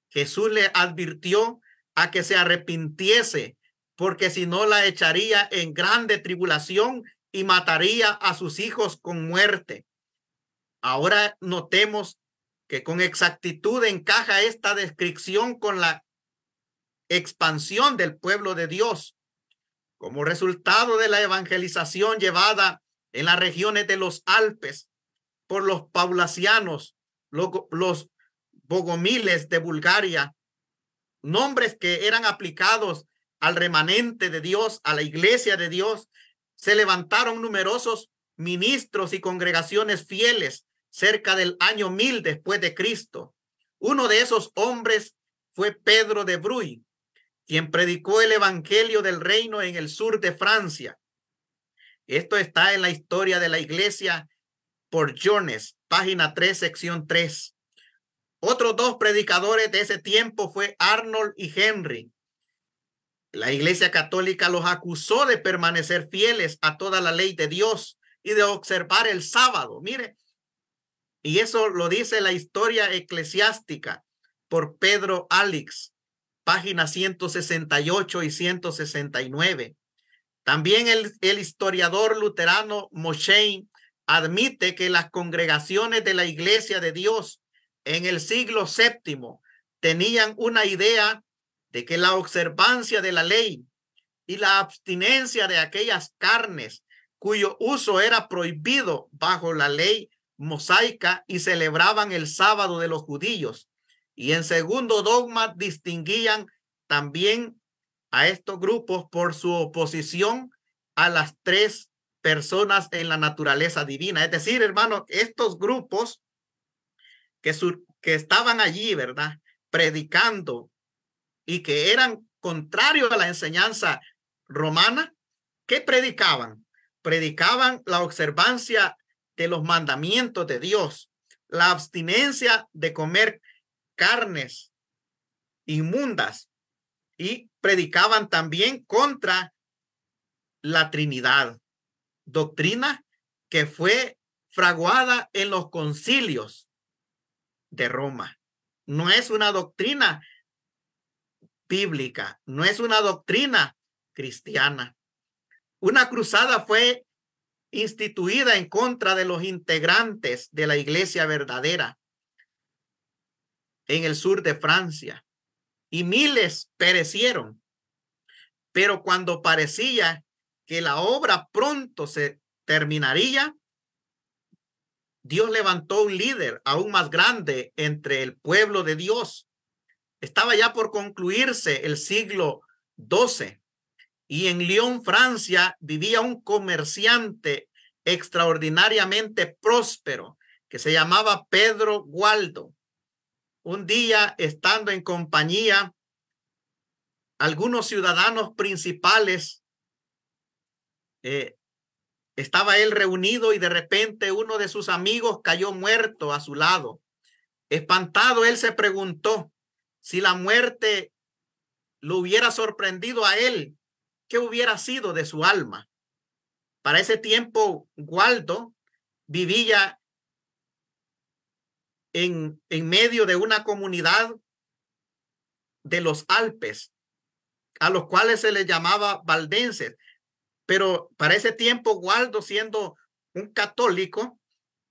S1: Jesús le advirtió a que se arrepintiese, porque si no la echaría en grande tribulación y mataría a sus hijos con muerte. Ahora notemos que con exactitud encaja esta descripción con la expansión del pueblo de Dios. Como resultado de la evangelización llevada en las regiones de los Alpes por los paulasianos, los bogomiles de Bulgaria, nombres que eran aplicados al remanente de Dios, a la iglesia de Dios, se levantaron numerosos ministros y congregaciones fieles cerca del año 1000 después de Cristo. Uno de esos hombres fue Pedro de Bruy, quien predicó el evangelio del reino en el sur de Francia. Esto está en la historia de la iglesia por Jones, página 3, sección 3. Otros dos predicadores de ese tiempo fue Arnold y Henry. La iglesia católica los acusó de permanecer fieles a toda la ley de Dios y de observar el sábado. Mire, y eso lo dice la historia eclesiástica por Pedro Alix, páginas 168 y 169. También el historiador luterano Mosheim admite que las congregaciones de la iglesia de Dios en el siglo VII tenían una idea de que la observancia de la ley y la abstinencia de aquellas carnes cuyo uso era prohibido bajo la ley mosaica y celebraban el sábado de los judíos. Y en segundo dogma distinguían también a estos grupos por su oposición a las tres personas en la naturaleza divina. Es decir, hermano, estos grupos que estaban allí, ¿verdad?, predicando y que eran contrarios a la enseñanza romana, ¿qué predicaban? Predicaban la observancia de los mandamientos de Dios, la abstinencia de comer carnes inmundas, y predicaban también contra la Trinidad, doctrina que fue fraguada en los concilios de Roma. No es una doctrina bíblica, no es una doctrina cristiana. Una cruzada fue instituida en contra de los integrantes de la iglesia verdadera en el sur de Francia y miles perecieron. Pero cuando parecía que la obra pronto se terminaría, Dios levantó un líder aún más grande entre el pueblo de Dios. Estaba ya por concluirse el siglo XII y en Lyon, Francia, vivía un comerciante extraordinariamente próspero que se llamaba Pedro Gualdo. Un día, estando en compañía algunos ciudadanos principales, estaba él reunido y de repente uno de sus amigos cayó muerto a su lado. Espantado, él se preguntó si la muerte lo hubiera sorprendido a él, ¿qué hubiera sido de su alma? Para ese tiempo, Gualdo vivía en medio de una comunidad de los Alpes, a los cuales se les llamaba valdenses. Pero para ese tiempo, Gualdo, siendo un católico,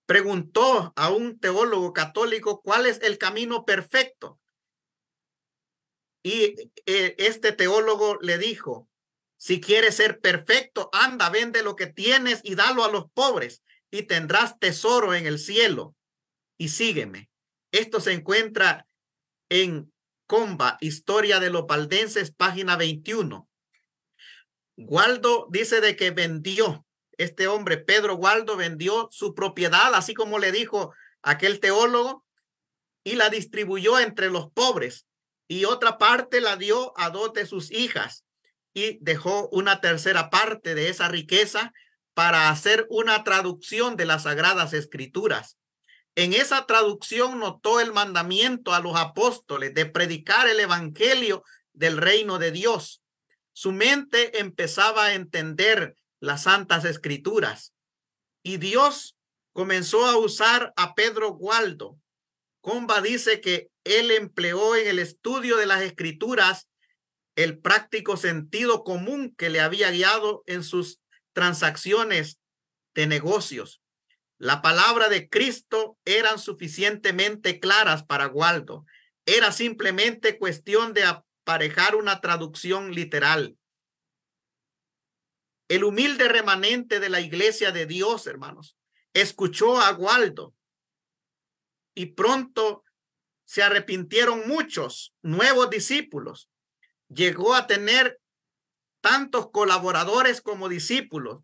S1: preguntó a un teólogo católico cuál es el camino perfecto. Y este teólogo le dijo: si quieres ser perfecto, anda, vende lo que tienes y dalo a los pobres y tendrás tesoro en el cielo y sígueme. Esto se encuentra en Comba, Historia de los Valdenses, página 21. Waldo dice de que vendió, este hombre, Pedro Waldo, vendió su propiedad, así como le dijo aquel teólogo, y la distribuyó entre los pobres, y otra parte la dio a dos de sus hijas, y dejó una tercera parte de esa riqueza para hacer una traducción de las Sagradas Escrituras. En esa traducción notó el mandamiento a los apóstoles de predicar el evangelio del reino de Dios. Su mente empezaba a entender las Santas Escrituras y Dios comenzó a usar a Pedro Waldo. Comba dice que él empleó en el estudio de las Escrituras el práctico sentido común que le había guiado en sus transacciones de negocios. La palabra de Cristo eran suficientemente claras para Waldo. Era simplemente cuestión de aparejar una traducción literal. El humilde remanente de la iglesia de Dios, hermanos, escuchó a Waldo y pronto se arrepintieron muchos nuevos discípulos. Llegó a tener tantos colaboradores como discípulos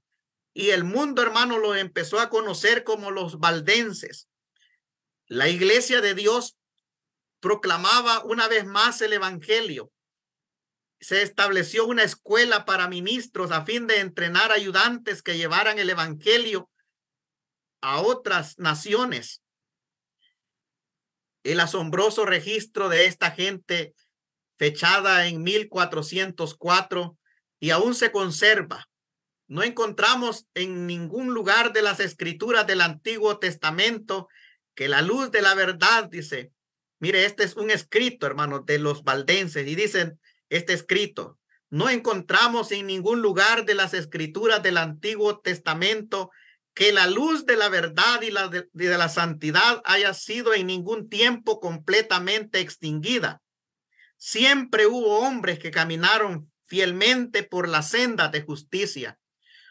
S1: y el mundo, hermano, los empezó a conocer como los valdenses. La iglesia de Dios proclamaba una vez más el evangelio. Se estableció una escuela para ministros a fin de entrenar ayudantes que llevaran el evangelio a otras naciones. El asombroso registro de esta gente, fechada en 1404, y aún se conserva. No encontramos en ningún lugar de las escrituras del Antiguo Testamento que la luz de la verdad, dice, mire, este es un escrito, hermano, de los valdenses, y dicen este escrito, no encontramos en ningún lugar de las escrituras del Antiguo Testamento que la luz de la verdad y de la santidad haya sido en ningún tiempo completamente extinguida. Siempre hubo hombres que caminaron fielmente por la senda de justicia.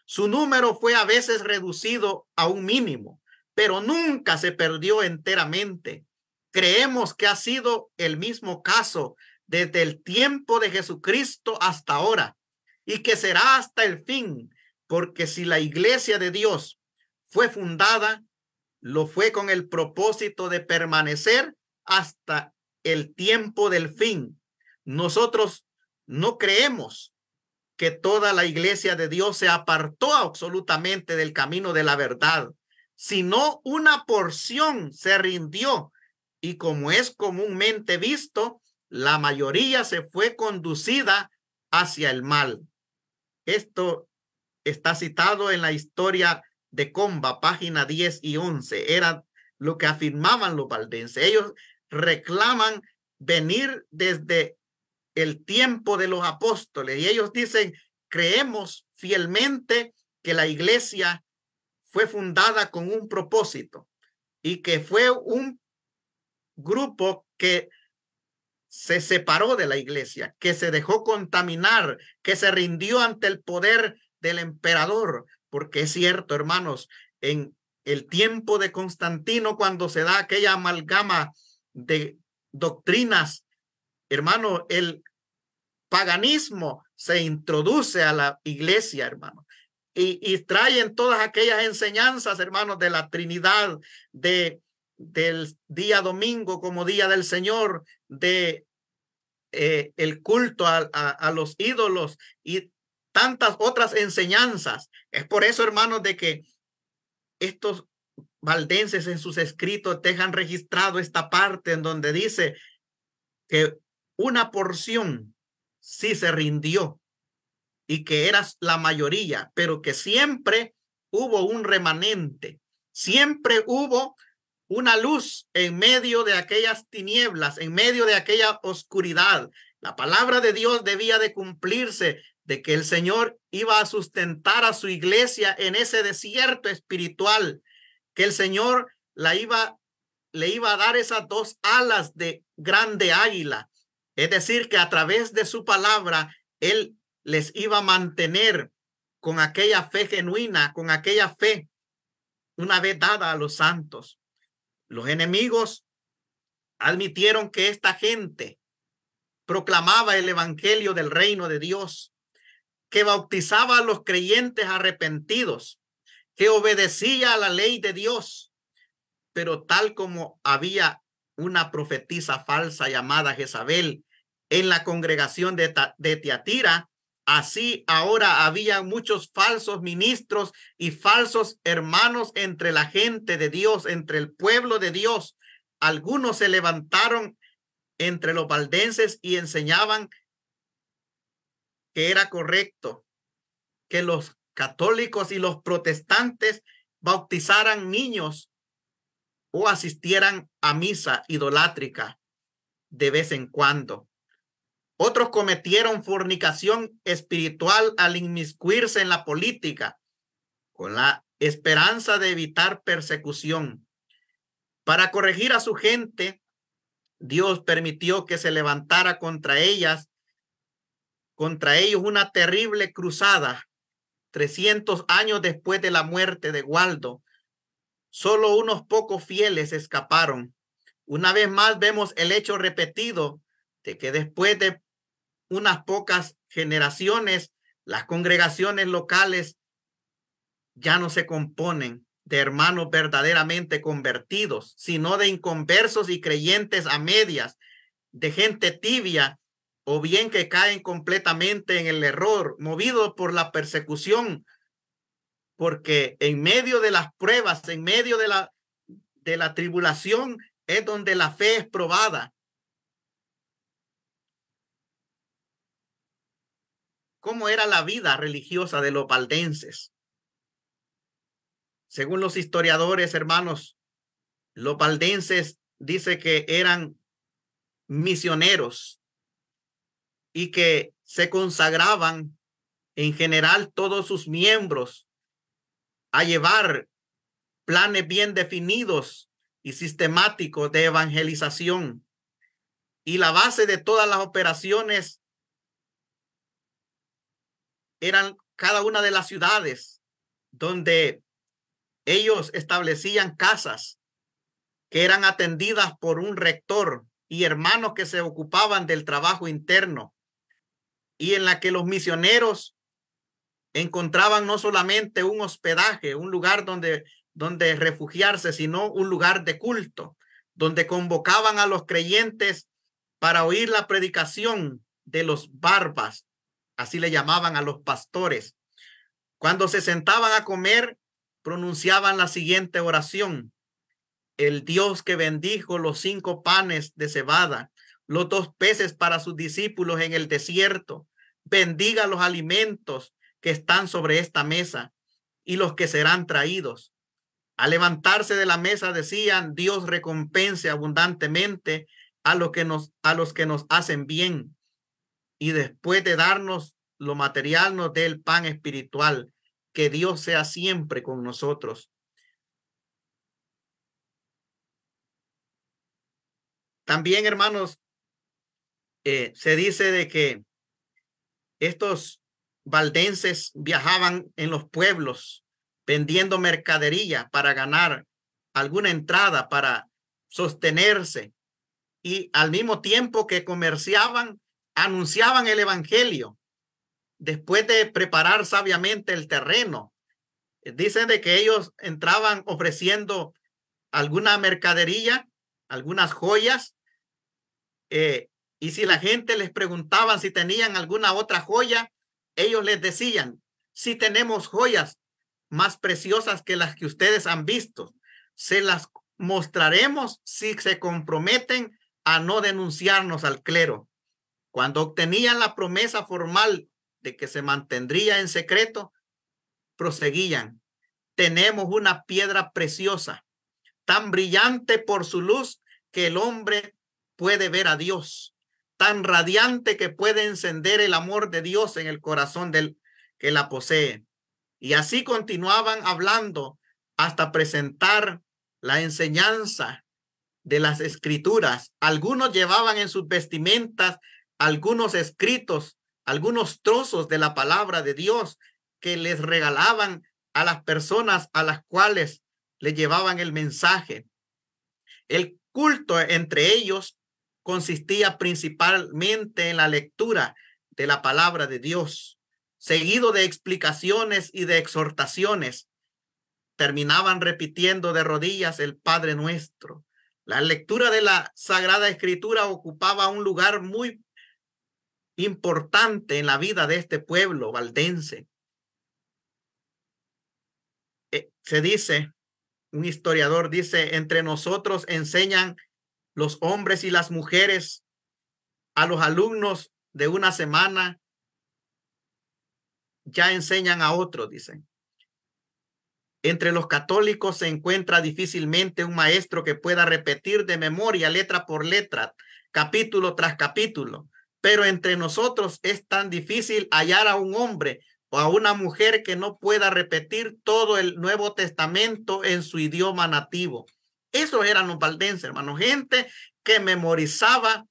S1: Su número fue a veces reducido a un mínimo, pero nunca se perdió enteramente. Creemos que ha sido el mismo caso desde el tiempo de Jesucristo hasta ahora y que será hasta el fin, porque si la iglesia de Dios fue fundada, lo fue con el propósito de permanecer hasta el tiempo del fin. Nosotros no creemos que toda la iglesia de Dios se apartó absolutamente del camino de la verdad, sino una porción se rindió y, como es comúnmente visto, la mayoría se fue conducida hacia el mal. Esto está citado en la historia de Comba, página 10 y 11. Era lo que afirmaban los valdenses. Ellos reclaman venir desde el tiempo de los apóstoles y ellos dicen, creemos fielmente que la iglesia fue fundada con un propósito y que fue un grupo que se separó de la iglesia, que se dejó contaminar, que se rindió ante el poder del emperador, porque es cierto, hermanos, en el tiempo de Constantino, cuando se da aquella amalgama de doctrinas, hermano, el paganismo se introduce a la iglesia, hermano, y traen todas aquellas enseñanzas, hermanos, de la Trinidad, del día domingo como día del Señor, de el culto a los ídolos y tantas otras enseñanzas. Es por eso, hermanos, de que estos valdenses en sus escritos dejan registrado esta parte en donde dice que una porción sí se rindió y que era la mayoría, pero que siempre hubo un remanente, siempre hubo una luz en medio de aquellas tinieblas, en medio de aquella oscuridad. La palabra de Dios debía de cumplirse, de que el Señor iba a sustentar a su iglesia en ese desierto espiritual, que el Señor le iba a dar esas dos alas de grande águila. Es decir, que a través de su palabra, Él les iba a mantener con aquella fe genuina, con aquella fe una vez dada a los santos. Los enemigos admitieron que esta gente proclamaba el evangelio del reino de Dios, que bautizaba a los creyentes arrepentidos, que obedecía a la ley de Dios. Pero tal como había una profetisa falsa llamada Jezabel en la congregación de Tiatira, así ahora había muchos falsos ministros y falsos hermanos entre la gente de Dios, entre el pueblo de Dios. Algunos se levantaron entre los valdenses y enseñaban que era correcto que los católicos y los protestantes bautizaran niños o asistieran a misa idolátrica de vez en cuando. Otros cometieron fornicación espiritual al inmiscuirse en la política con la esperanza de evitar persecución. Para corregir a su gente, Dios permitió que se levantara contra ellos una terrible cruzada. 300 años después de la muerte de Waldo, solo unos pocos fieles escaparon. Una vez más vemos el hecho repetido de que después de unas pocas generaciones, las congregaciones locales ya no se componen de hermanos verdaderamente convertidos, sino de inconversos y creyentes a medias, de gente tibia o bien que caen completamente en el error, movidos por la persecución, porque en medio de las pruebas, en medio de la tribulación, es donde la fe es probada. ¿Cómo era la vida religiosa de los valdenses? Según los historiadores, hermanos, los valdenses dice que eran misioneros y que se consagraban en general todos sus miembros a llevar planes bien definidos y sistemáticos de evangelización. Y la base de todas las operaciones eran cada una de las ciudades donde ellos establecían casas que eran atendidas por un rector y hermanos que se ocupaban del trabajo interno, y en la que los misioneros encontraban no solamente un hospedaje, un lugar donde refugiarse, sino un lugar de culto, donde convocaban a los creyentes para oír la predicación de los barbas, así le llamaban a los pastores. Cuando se sentaban a comer, pronunciaban la siguiente oración: el Dios que bendijo los 5 panes de cebada, los 2 peces para sus discípulos en el desierto, bendiga los alimentos que están sobre esta mesa y los que serán traídos. Al levantarse de la mesa decían: Dios recompense abundantemente a los que nos hacen bien, y después de darnos lo material nos dé el pan espiritual. Que Dios sea siempre con nosotros. También, hermanos, se dice de que estos valdenses viajaban en los pueblos vendiendo mercadería para ganar alguna entrada para sostenerse, y al mismo tiempo que comerciaban, anunciaban el evangelio. Después de preparar sabiamente el terreno, dicen de que ellos entraban ofreciendo alguna mercadería, algunas joyas, y si la gente les preguntaba si tenían alguna otra joya, ellos les decían: si tenemos joyas más preciosas que las que ustedes han visto, se las mostraremos si se comprometen a no denunciarnos al clero. Cuando obtenían la promesa formal de que se mantendría en secreto, proseguían: tenemos una piedra preciosa, tan brillante por su luz que el hombre puede ver a Dios, tan radiante que puede encender el amor de Dios en el corazón del que la posee. Y así continuaban hablando hasta presentar la enseñanza de las escrituras. Algunos llevaban en sus vestimentas algunos escritos, algunos trozos de la palabra de Dios que les regalaban a las personas a las cuales le llevaban el mensaje. El culto entre ellos consistía principalmente en la lectura de la palabra de Dios, seguido de explicaciones y de exhortaciones. Terminaban repitiendo de rodillas el Padre Nuestro. La lectura de la Sagrada Escritura ocupaba un lugar muy importante en la vida de este pueblo valdense. Se dice, un historiador dice, entre nosotros enseñan los hombres y las mujeres a los alumnos de una semana, ya enseñan a otros, dicen. Entre los católicos se encuentra difícilmente un maestro que pueda repetir de memoria, letra por letra, capítulo tras capítulo. Pero entre nosotros es tan difícil hallar a un hombre o a una mujer que no pueda repetir todo el Nuevo Testamento en su idioma nativo. Esos eran los valdenses, hermano. Gente que memorizaba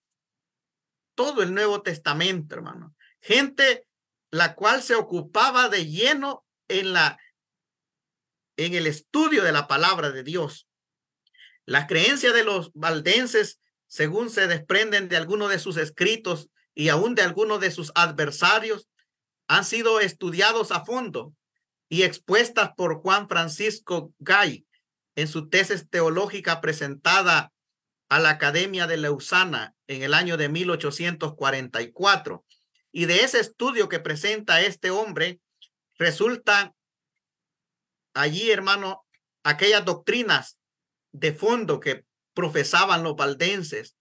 S1: todo el Nuevo Testamento, hermano. Gente la cual se ocupaba de lleno en el estudio de la palabra de Dios. Las creencias de los valdenses, según se desprenden de algunos de sus escritos y aún de algunos de sus adversarios, han sido estudiados a fondo y expuestas por Juan Francisco Gay en su tesis teológica presentada a la Academia de Lausana en el año de 1844. Y de ese estudio que presenta este hombre, resulta allí, hermano, aquellas doctrinas de fondo que profesaban los valdenses,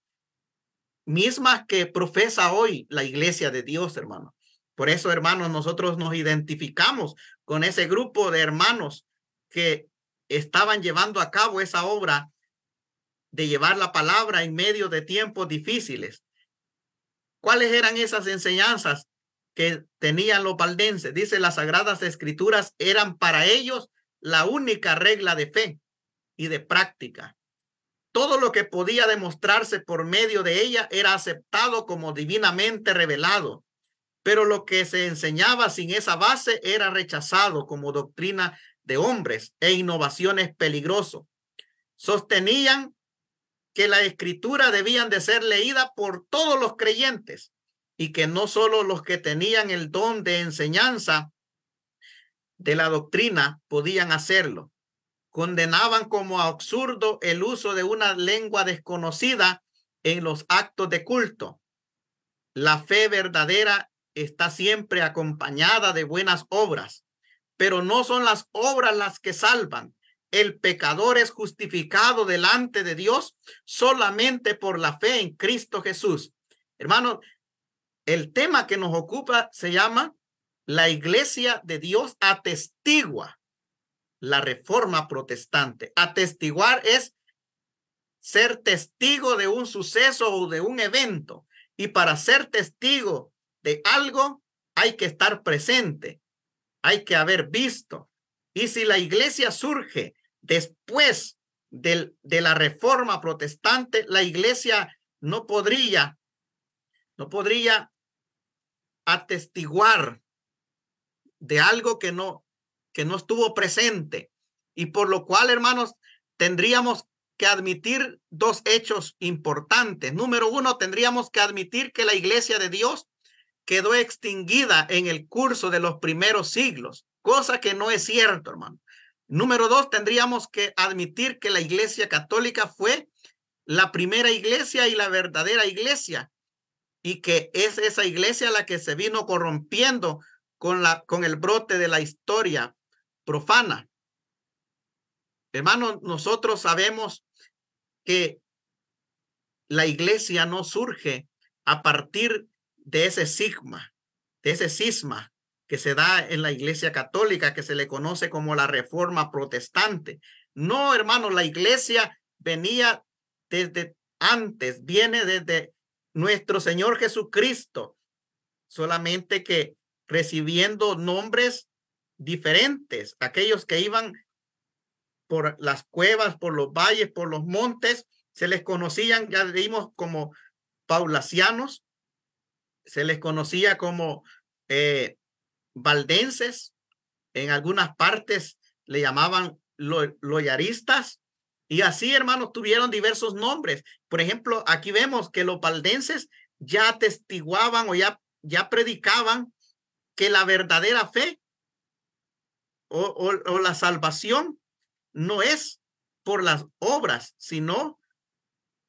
S1: mismas que profesa hoy la Iglesia de Dios, hermano. Por eso, hermanos, nosotros nos identificamos con ese grupo de hermanos que estaban llevando a cabo esa obra de llevar la palabra en medio de tiempos difíciles. ¿Cuáles eran esas enseñanzas que tenían los valdenses? Dice, las Sagradas Escrituras eran para ellos la única regla de fe y de práctica. Todo lo que podía demostrarse por medio de ella era aceptado como divinamente revelado, pero lo que se enseñaba sin esa base era rechazado como doctrina de hombres e innovaciones peligrosas. Sostenían que la escritura debían de ser leída por todos los creyentes y que no solo los que tenían el don de enseñanza de la doctrina podían hacerlo. Condenaban como absurdo el uso de una lengua desconocida en los actos de culto. La fe verdadera está siempre acompañada de buenas obras, pero no son las obras las que salvan. El pecador es justificado delante de Dios solamente por la fe en Cristo Jesús. Hermano, el tema que nos ocupa se llama la Iglesia de Dios atestigua la Reforma protestante. Atestiguar es ser testigo de un suceso o de un evento. Y para ser testigo de algo hay que estar presente, hay que haber visto. Y si la iglesia surge después de la Reforma protestante, la iglesia no podría atestiguar de algo que no estuvo presente. Y por lo cual, hermanos, tendríamos que admitir dos hechos importantes. Número uno, tendríamos que admitir que la iglesia de Dios quedó extinguida en el curso de los primeros siglos, cosa que no es cierto, hermano. Número dos, tendríamos que admitir que la iglesia católica fue la primera iglesia y la verdadera iglesia, y que es esa iglesia la que se vino corrompiendo con el brote de la historia profana. Hermanos, nosotros sabemos que la iglesia no surge a partir de ese cisma que se da en la iglesia católica, que se le conoce como la Reforma protestante. No, hermanos, la iglesia venía desde antes, viene desde nuestro Señor Jesucristo, solamente que recibiendo nombres diferentes. Aquellos que iban por las cuevas, por los valles, por los montes, se les conocían, ya vimos, como paulasianos, se les conocía como valdenses, en algunas partes le llamaban loyaristas, Y así, hermanos, tuvieron diversos nombres. Por ejemplo, aquí vemos que los valdenses ya atestiguaban o ya predicaban que la verdadera fe o la salvación no es por las obras, sino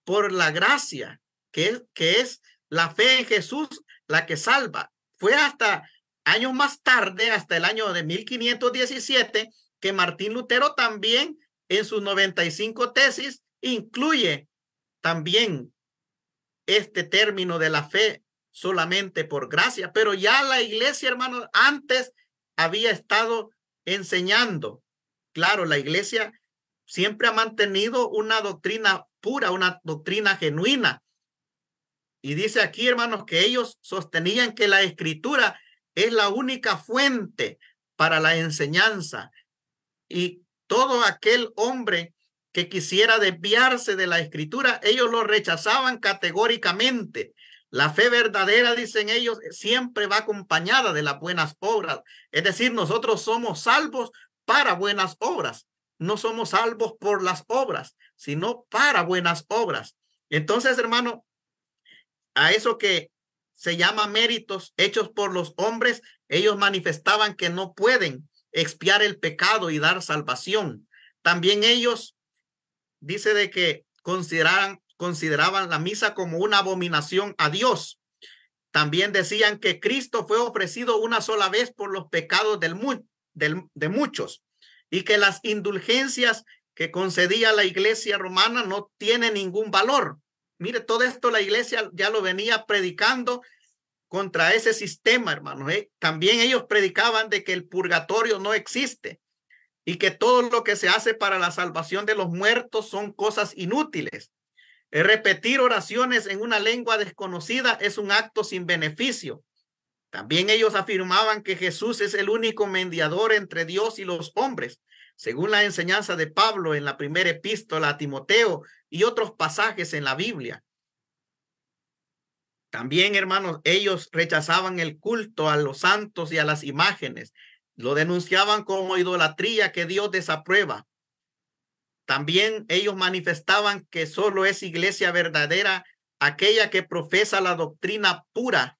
S1: por la gracia, que es la fe en Jesús la que salva. Fue hasta años más tarde, hasta el año de 1517, que Martín Lutero también en sus 95 tesis incluye también este término de la fe solamente por gracia, pero ya la iglesia, hermanos, antes había estado enseñando. Claro, la iglesia siempre ha mantenido una doctrina pura, una doctrina genuina. Y dice aquí, hermanos, que ellos sostenían que la escritura es la única fuente para la enseñanza. Y todo aquel hombre que quisiera desviarse de la escritura, ellos lo rechazaban categóricamente. La fe verdadera, dicen ellos, siempre va acompañada de las buenas obras. Es decir, nosotros somos salvos para buenas obras. No somos salvos por las obras, sino para buenas obras. Entonces, hermano, a eso que se llama méritos hechos por los hombres, ellos manifestaban que no pueden expiar el pecado y dar salvación. También ellos, dice de que consideraban la misa como una abominación a Dios. También decían que Cristo fue ofrecido una sola vez por los pecados de muchos y que las indulgencias que concedía la iglesia romana no tienen ningún valor. Mire, todo esto la iglesia ya lo venía predicando contra ese sistema, hermanos. También ellos predicaban de que el purgatorio no existe y que todo lo que se hace para la salvación de los muertos son cosas inútiles. Repetir oraciones en una lengua desconocida es un acto sin beneficio. También ellos afirmaban que Jesús es el único mediador entre Dios y los hombres, según la enseñanza de Pablo en la primera epístola a Timoteo y otros pasajes en la Biblia. También, hermanos, ellos rechazaban el culto a los santos y a las imágenes. Lo denunciaban como idolatría que Dios desaprueba. También ellos manifestaban que solo es iglesia verdadera aquella que profesa la doctrina pura,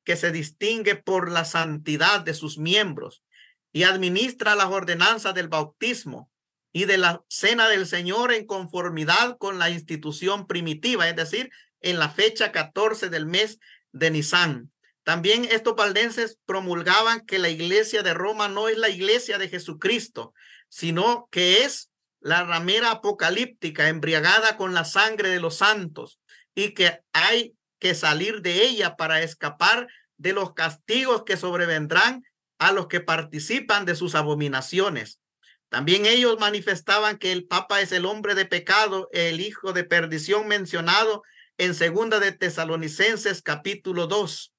S1: que se distingue por la santidad de sus miembros y administra las ordenanzas del bautismo y de la cena del Señor en conformidad con la institución primitiva, es decir, en la fecha 14 del mes de Nisan. También estos valdenses promulgaban que la iglesia de Roma no es la iglesia de Jesucristo, sino que es la ramera apocalíptica embriagada con la sangre de los santos y que hay que salir de ella para escapar de los castigos que sobrevendrán a los que participan de sus abominaciones. También ellos manifestaban que el Papa es el hombre de pecado, el hijo de perdición mencionado en segunda de Tesalonicenses capítulo 2.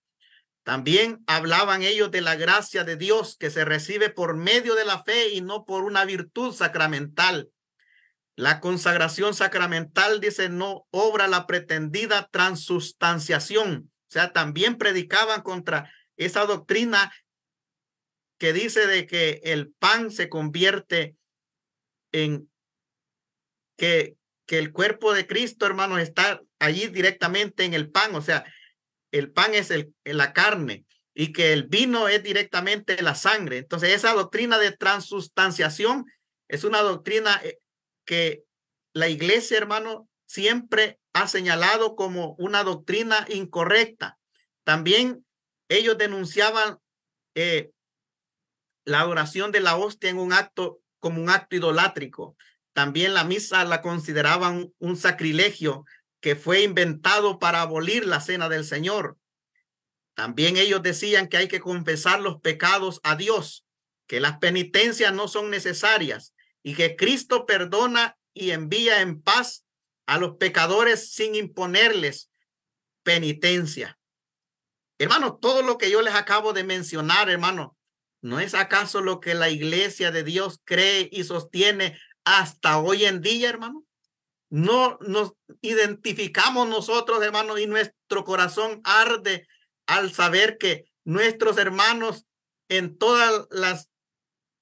S1: También hablaban ellos de la gracia de Dios que se recibe por medio de la fe y no por una virtud sacramental. La consagración sacramental, dice, no obra la pretendida transustanciación. O sea, también predicaban contra esa doctrina que dice de que el pan se convierte en que el cuerpo de Cristo, hermanos, está allí directamente en el pan. O sea, el pan es la carne y que el vino es directamente la sangre. Entonces, esa doctrina de transustanciación es una doctrina que la iglesia, hermano, siempre ha señalado como una doctrina incorrecta. También ellos denunciaban la adoración de la hostia en un acto como un acto idolátrico. También la misa la consideraban un sacrilegio que fue inventado para abolir la cena del Señor. También ellos decían que hay que confesar los pecados a Dios, que las penitencias no son necesarias y que Cristo perdona y envía en paz a los pecadores sin imponerles penitencia. Hermano, todo lo que yo les acabo de mencionar, hermano, ¿no es acaso lo que la iglesia de Dios cree y sostiene hasta hoy en día, hermano? No nos identificamos nosotros, hermano, y nuestro corazón arde al saber que nuestros hermanos en todas las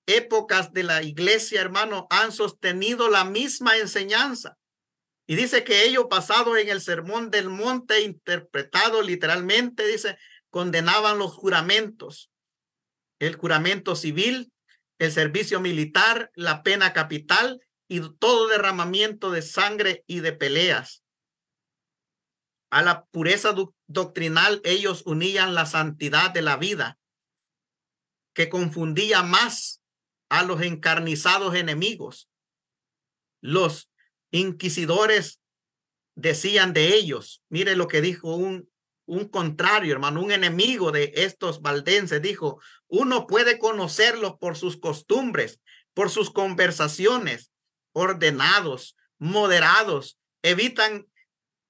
S1: épocas de la iglesia, hermano, han sostenido la misma enseñanza. Y dice que ellos, basados en el sermón del monte, interpretado literalmente, dice, condenaban los juramentos, el juramento civil, el servicio militar, la pena capital y todo derramamiento de sangre y de peleas. A la pureza doctrinal ellos unían la santidad de la vida, que confundía más a los encarnizados enemigos. Los inquisidores decían de ellos, mire lo que dijo un contrario, hermano, un enemigo de estos valdenses, dijo, uno puede conocerlos por sus costumbres, por sus conversaciones, ordenados, moderados, evitan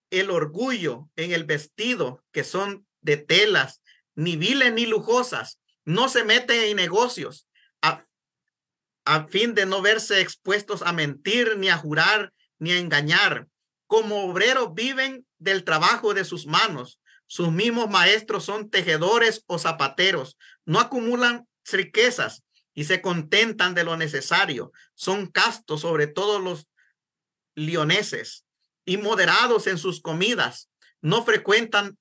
S1: el orgullo en el vestido, que son de telas, ni viles ni lujosas, no se meten en negocios a fin de no verse expuestos a mentir, ni a jurar, ni a engañar. Como obreros viven del trabajo de sus manos. Sus mismos maestros son tejedores o zapateros. No acumulan riquezas y se contentan de lo necesario. Son castos sobre todos los leoneses y moderados en sus comidas. No frecuentan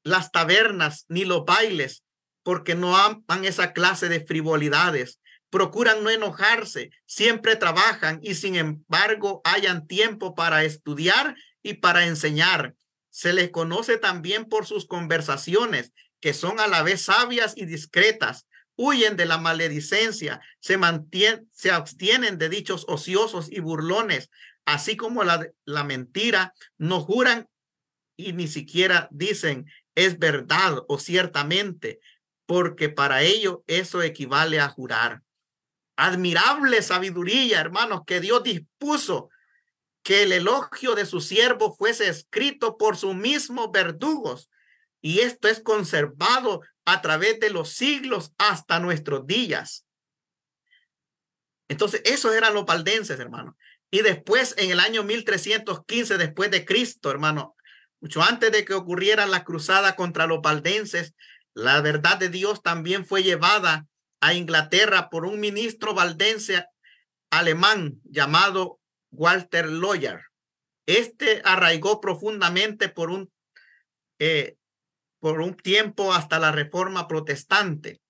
S1: las tabernas ni los bailes, porque no aman esa clase de frivolidades. Procuran no enojarse, siempre trabajan y sin embargo hayan tiempo para estudiar y para enseñar. Se les conoce también por sus conversaciones, que son a la vez sabias y discretas. Huyen de la maledicencia, se abstienen de dichos ociosos y burlones, así como la mentira. No juran y ni siquiera dicen es verdad o ciertamente, porque para ello eso equivale a jurar. Admirable sabiduría, hermanos, que Dios dispuso que el elogio de su siervo fuese escrito por sus mismos verdugos, y esto es conservado a través de los siglos hasta nuestros días. Entonces, esos eran los valdenses, hermano. Y después, en el año 1315 después de Cristo, hermano, mucho antes de que ocurriera la cruzada contra los valdenses, la verdad de Dios también fue llevada a Inglaterra por un ministro valdense alemán llamado Walter Loyer. Este arraigó profundamente por un tiempo hasta la Reforma Protestante.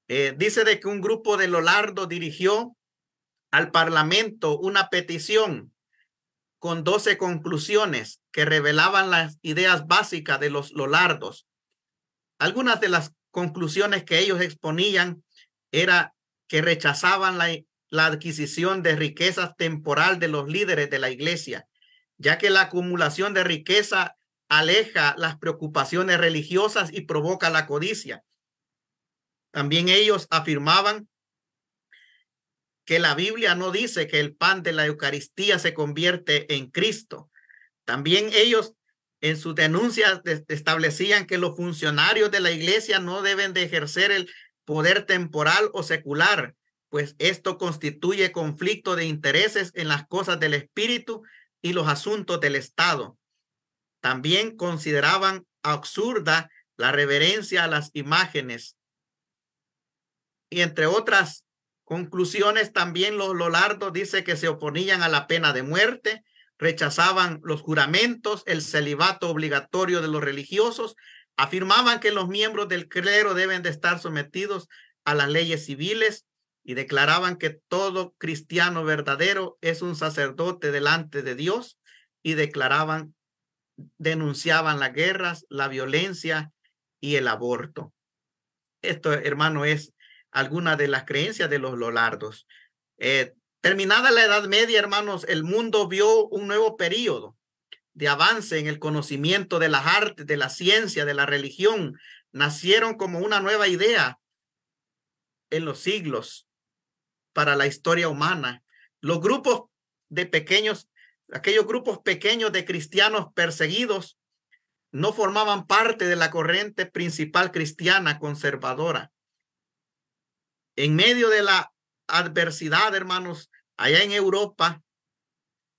S1: Dice de que un grupo de Lollardo dirigió al Parlamento una petición con 12 conclusiones que revelaban las ideas básicas de los Lollardos. Algunas de las conclusiones que ellos exponían era que rechazaban la adquisición de riquezas temporal de los líderes de la iglesia, ya que la acumulación de riqueza aleja las preocupaciones religiosas y provoca la codicia. También ellos afirmaban que la Biblia no dice que el pan de la Eucaristía se convierte en Cristo. También ellos en sus denuncias establecían que los funcionarios de la iglesia no deben de ejercer el poder temporal o secular, pues esto constituye conflicto de intereses en las cosas del espíritu y los asuntos del Estado. También consideraban absurda la reverencia a las imágenes. Y entre otras conclusiones, también los Lollardos dice que se oponían a la pena de muerte, rechazaban los juramentos, el celibato obligatorio de los religiosos, afirmaban que los miembros del clero deben de estar sometidos a las leyes civiles y declaraban que todo cristiano verdadero es un sacerdote delante de Dios, y denunciaban las guerras, la violencia y el aborto. Esto, hermano, es alguna de las creencias de los Lollardos. Terminada la Edad Media, hermanos, el mundo vio un nuevo periodo de avance en el conocimiento de las artes, de la ciencia, de la religión. Nacieron como una nueva idea en los siglos para la historia humana. Los grupos de aquellos grupos pequeños de cristianos perseguidos no formaban parte de la corriente principal cristiana conservadora. En medio de la adversidad, hermanos, allá en Europa,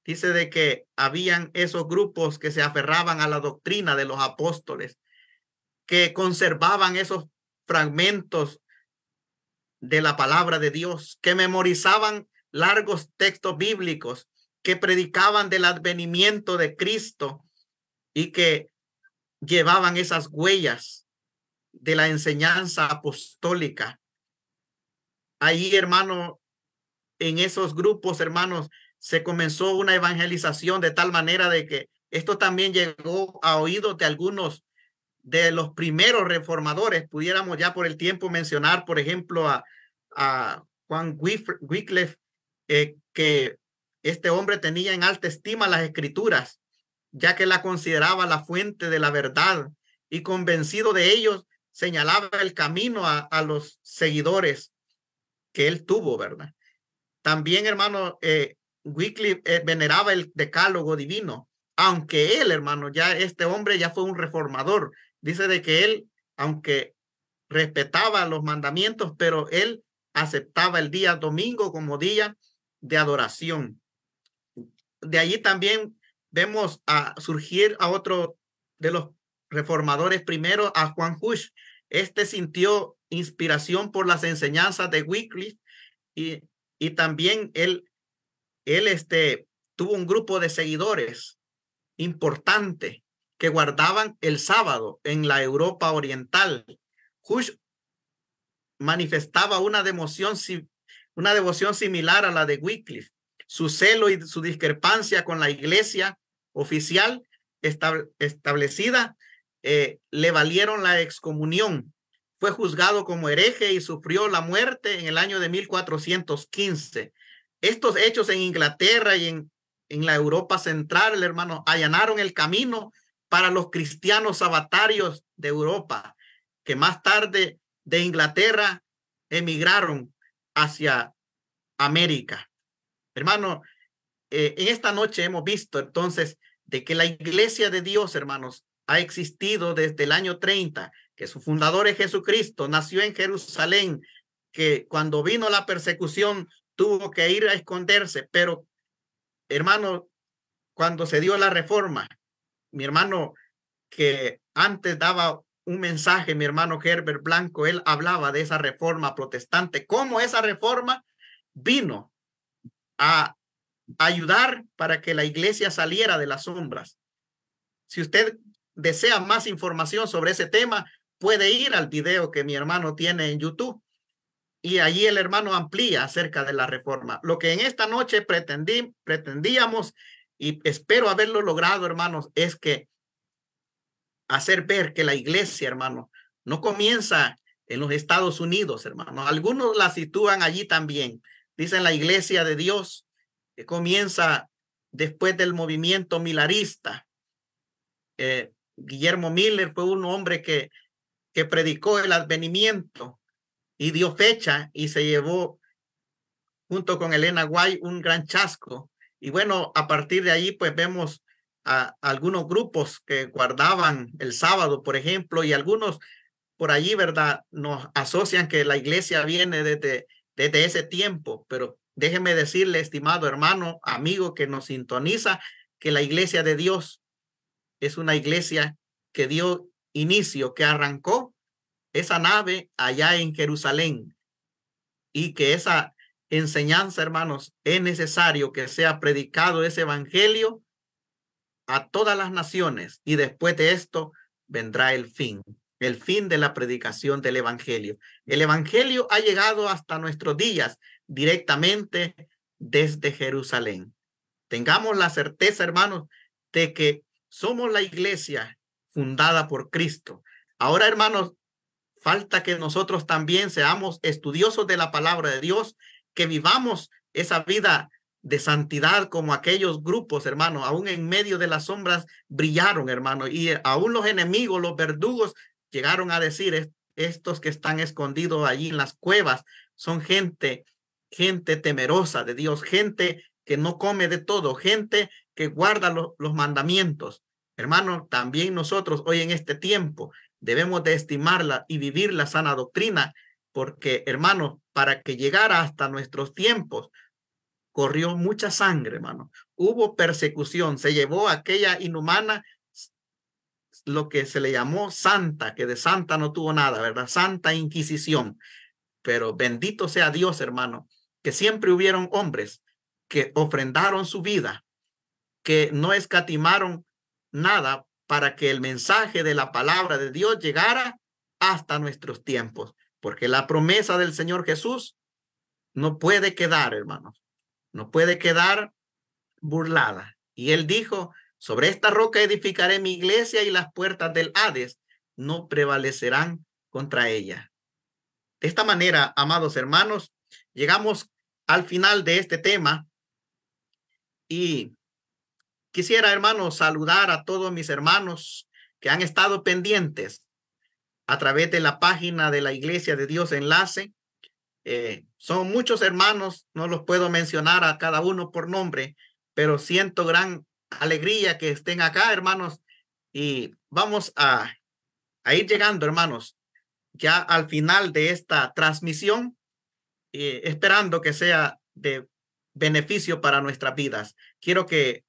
S1: dice de que habían esos grupos que se aferraban a la doctrina de los apóstoles, que conservaban esos fragmentos de la palabra de Dios, que memorizaban largos textos bíblicos, que predicaban del advenimiento de Cristo y que llevaban esas huellas de la enseñanza apostólica. Ahí, hermano, en esos grupos, hermanos, se comenzó una evangelización de tal manera de que esto también llegó a oídos de algunos de los primeros reformadores. Pudiéramos ya por el tiempo mencionar, por ejemplo, a Juan Wycliffe, que este hombre tenía en alta estima las escrituras, ya que la consideraba la fuente de la verdad, y convencido de ellos, señalaba el camino a los seguidores que él tuvo, ¿verdad? También, hermano, Wycliffe veneraba el decálogo divino, aunque él, hermano, ya este hombre ya fue un reformador. Dice de que él, aunque respetaba los mandamientos, pero él aceptaba el día domingo como día de adoración. De allí también vemos a surgir a otro de los reformadores primero, a Juan Hus. Este sintió inspiración por las enseñanzas de Wycliffe y también él tuvo un grupo de seguidores importante que guardaban el sábado en la Europa oriental. Hus manifestaba una devoción similar a la de Wycliffe. Su celo y su discrepancia con la iglesia oficial establecida le valieron la excomunión. Fue juzgado como hereje y sufrió la muerte en el año de 1415. Estos hechos en Inglaterra y en la Europa central, hermano, allanaron el camino para los cristianos sabatarios de Europa, que más tarde de Inglaterra emigraron hacia América. Hermano, en esta noche hemos visto entonces de que la iglesia de Dios, hermanos, ha existido desde el año 30, que su fundador es Jesucristo, nació en Jerusalén, que cuando vino la persecución tuvo que ir a esconderse, pero hermano, cuando se dio la reforma, mi hermano que antes daba un mensaje, mi hermano Herbert Blanco, él hablaba de esa reforma protestante, cómo esa reforma vino a ayudar para que la iglesia saliera de las sombras. Si usted desea más información sobre ese tema, puede ir al video que mi hermano tiene en YouTube y allí el hermano amplía acerca de la reforma. Lo que en esta noche pretendíamos y espero haberlo logrado, hermanos, es que hacer ver que la iglesia, hermano, no comienza en los Estados Unidos, hermano. Algunos la sitúan allí también. Dicen la iglesia de Dios que comienza después del movimiento milarista. Guillermo Miller fue un hombre que predicó el advenimiento y dio fecha y se llevó junto con Elena White un gran chasco. Y bueno, a partir de ahí pues vemos a algunos grupos que guardaban el sábado, por ejemplo, y algunos por allí, ¿verdad? Nos asocian que la iglesia viene desde ese tiempo, pero déjeme decirle, estimado hermano, amigo que nos sintoniza, que la iglesia de Dios es una iglesia que dio inicio, que arrancó esa nave allá en Jerusalén y que esa enseñanza, hermanos, es necesario que sea predicado ese evangelio a todas las naciones y después de esto vendrá el fin de la predicación del evangelio. El evangelio ha llegado hasta nuestros días directamente desde Jerusalén. Tengamos la certeza, hermanos, de que somos la iglesia fundada por Cristo. Ahora, hermanos, falta que nosotros también seamos estudiosos de la palabra de Dios, que vivamos esa vida de santidad como aquellos grupos, hermano, aún en medio de las sombras brillaron, hermano, y aún los enemigos, los verdugos, llegaron a decir, estos que están escondidos allí en las cuevas son gente temerosa de Dios, gente que no come de todo, gente que guarda los mandamientos. Hermano, también nosotros hoy en este tiempo debemos de estimarla y vivir la sana doctrina, porque, hermano, para que llegara hasta nuestros tiempos, corrió mucha sangre, hermano. Hubo persecución, se llevó aquella inhumana, lo que se le llamó santa, que de santa no tuvo nada, ¿verdad? Santa Inquisición. pero bendito sea Dios, hermano, que siempre hubieron hombres que ofrendaron su vida, que no escatimaron nada para que el mensaje de la palabra de Dios llegara hasta nuestros tiempos, porque la promesa del Señor Jesús no puede quedar, hermanos, no puede quedar burlada. Y él dijo: sobre esta roca edificaré mi iglesia y las puertas del Hades no prevalecerán contra ella. De esta manera, amados hermanos, llegamos al final de este tema y quisiera, hermanos, saludar a todos mis hermanos que han estado pendientes a través de la página de la Iglesia de Dios Enlace. Son muchos hermanos, no los puedo mencionar a cada uno por nombre, pero siento gran alegría que estén acá, hermanos, y vamos a ir llegando, hermanos, ya al final de esta transmisión, esperando que sea de beneficio para nuestras vidas. Quiero que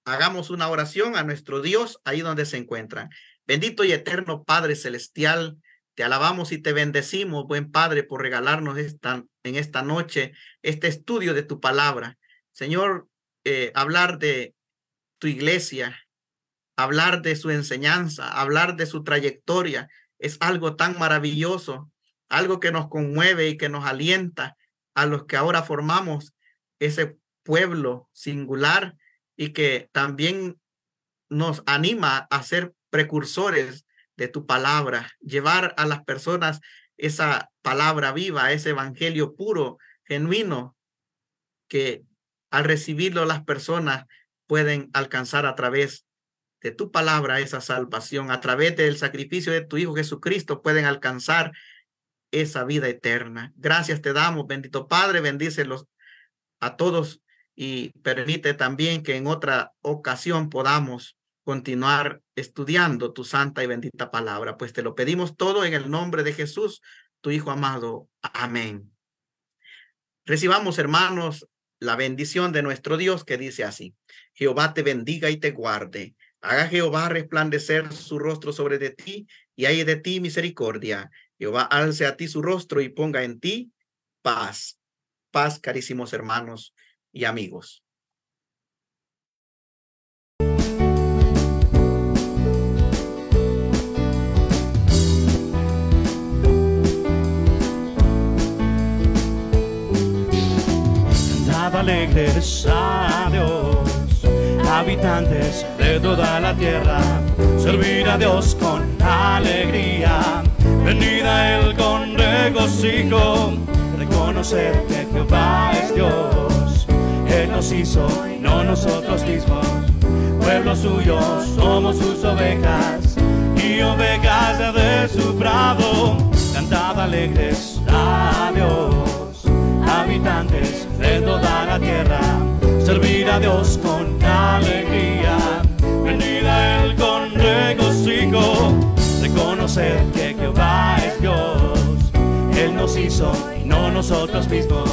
S1: hagamos una oración a nuestro Dios ahí donde se encuentran. Bendito y eterno Padre Celestial, te alabamos y te bendecimos, buen Padre, por regalarnos en esta noche este estudio de tu palabra. Señor, hablar de tu iglesia, hablar de su enseñanza, hablar de su trayectoria, es algo tan maravilloso, algo que nos conmueve y que nos alienta a los que ahora formamos ese pueblo singular y que también nos anima a ser precursores de tu palabra, llevar a las personas esa palabra viva, ese evangelio puro, genuino, que al recibirlo las personas pueden alcanzar a través de tu palabra esa salvación, a través del sacrificio de tu Hijo Jesucristo pueden alcanzar esa vida eterna. Gracias te damos, bendito Padre, bendícelos a todos y permite también que en otra ocasión podamos continuar estudiando tu santa y bendita palabra, pues te lo pedimos todo en el nombre de Jesús, tu Hijo amado. Amén. Recibamos, hermanos, la bendición de nuestro Dios, que dice así: Jehová te bendiga y te guarde. Haga Jehová resplandecer su rostro sobre de ti y haya de ti misericordia. Jehová alce a ti su rostro y ponga en ti paz. Paz, carísimos hermanos y amigos.
S2: Cantad alegres a Dios, habitantes de toda la tierra, servir a Dios con alegría, venid a Él con regocijo, reconocer que Jehová es Dios, Él nos hizo y no nosotros mismos, pueblo suyo somos sus ovejas, y ovejas de su prado. Cantad alegres a Dios, habitantes de toda la tierra, servir a Dios con alegría, venid a Él con regocijo, reconocer que Jehová es Dios, Él nos hizo y no nosotros mismos,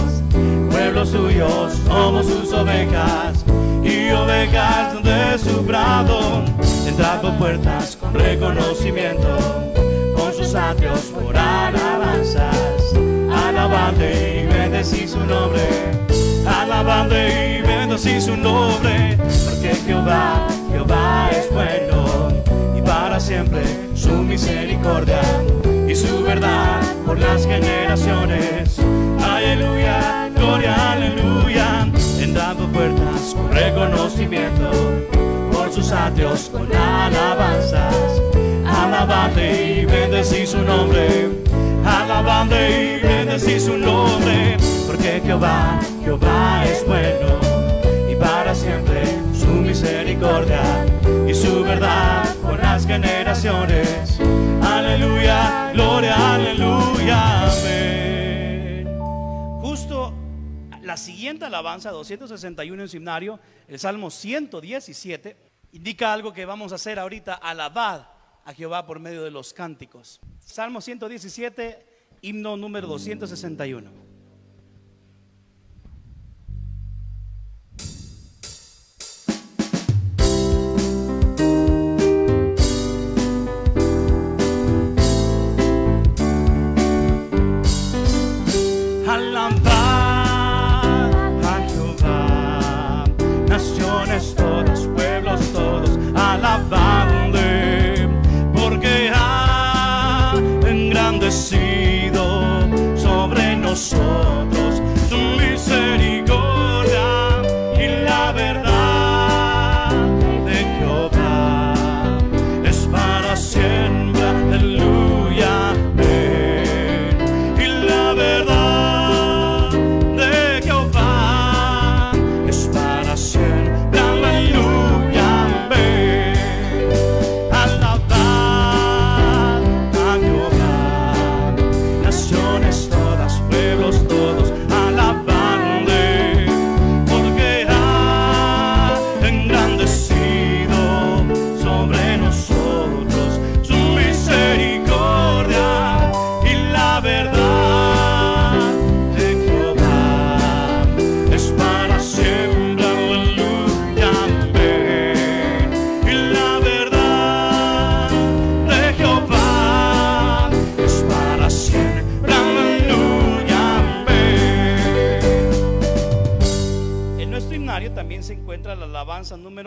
S2: pueblo suyo somos sus ovejas, y ovejas de su prado. Entrad por puertas con reconocimiento, con sus atrios por alabanzas, alabadle y bendecí su nombre, alabadle y bendecí su nombre, porque Jehová es bueno, y para siempre su misericordia y su verdad por las generaciones. Aleluya, gloria, aleluya. Entrad por puertas con reconocimiento, por sus atrios con alabanzas, alabadle y bendecí su nombre, alabadle y bendecí su nombre, porque Jehová es bueno, y para siempre su misericordia y su verdad por las generaciones. Aleluya, gloria, aleluya, amén. Justo la siguiente alabanza, 261 en su himnario, el Salmo 117, indica algo que vamos a hacer ahorita: alabad a Jehová por medio de los cánticos. Salmo 117, himno número 261.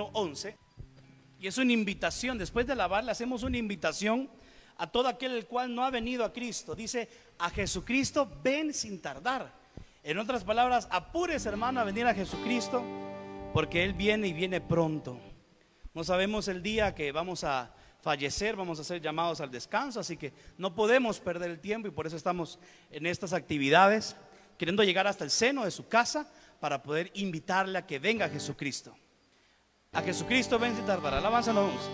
S2: número 11. Y es una invitación, después de alabar le hacemos una invitación a todo aquel el cual no ha venido a Cristo. Dice, a Jesucristo ven sin tardar. En otras palabras, apúrese, hermano, a venir a Jesucristo, porque Él viene y viene pronto. No sabemos el día que vamos a fallecer, vamos a ser llamados al descanso, así que no podemos perder el tiempo, y por eso estamos en estas actividades, queriendo llegar hasta el seno de su casa para poder invitarle a que venga a Jesucristo. A Jesucristo ven sin tardar. Alabanza nos vamos.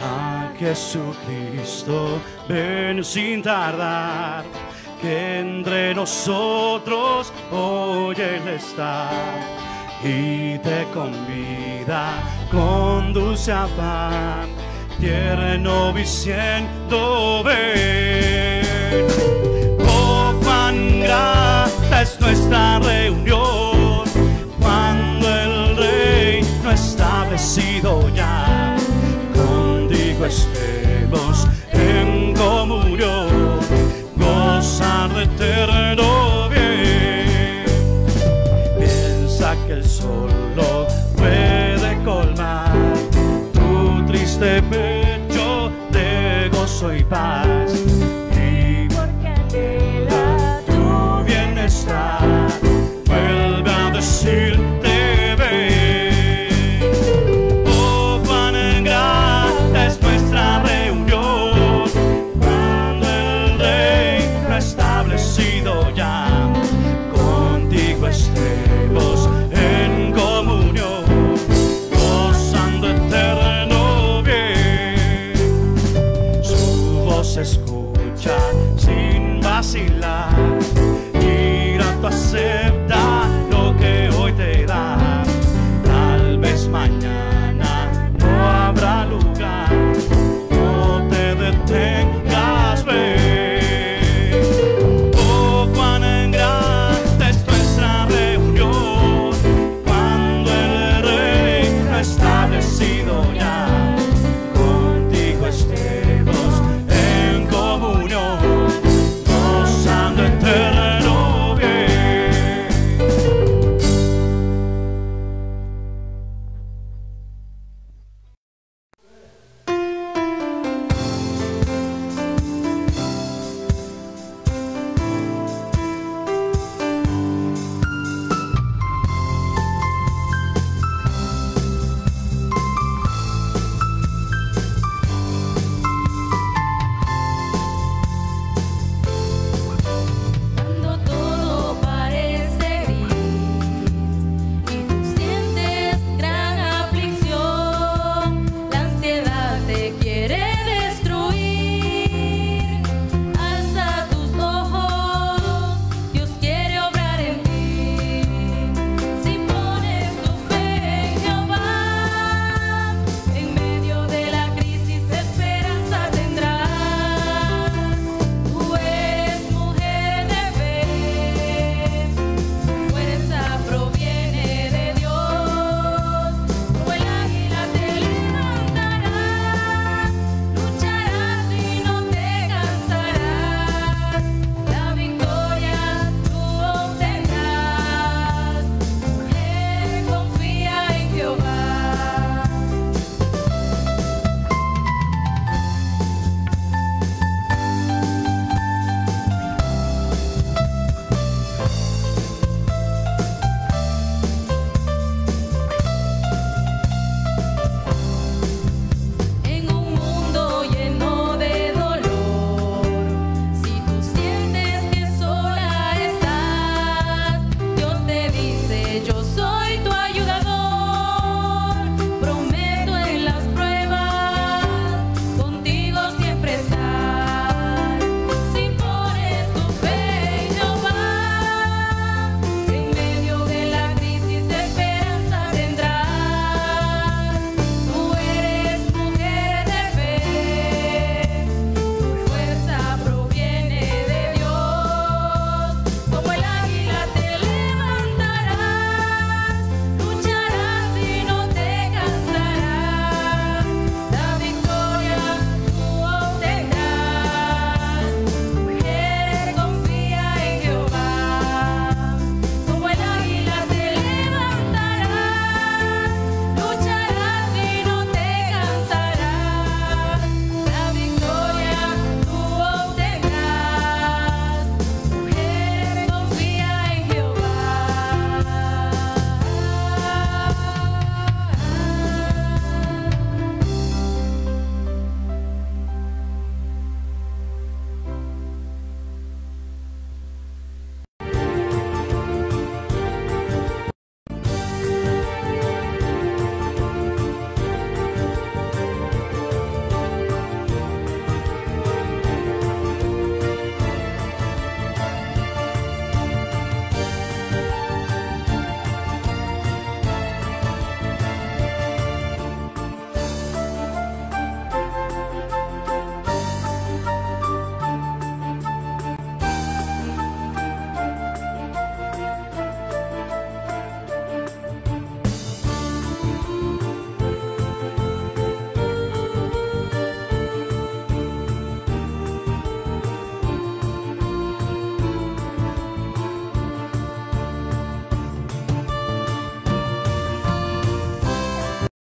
S2: A Jesucristo ven sin tardar, que entre nosotros hoy Él está y te convida, conduce a pan tierno diciendo ven.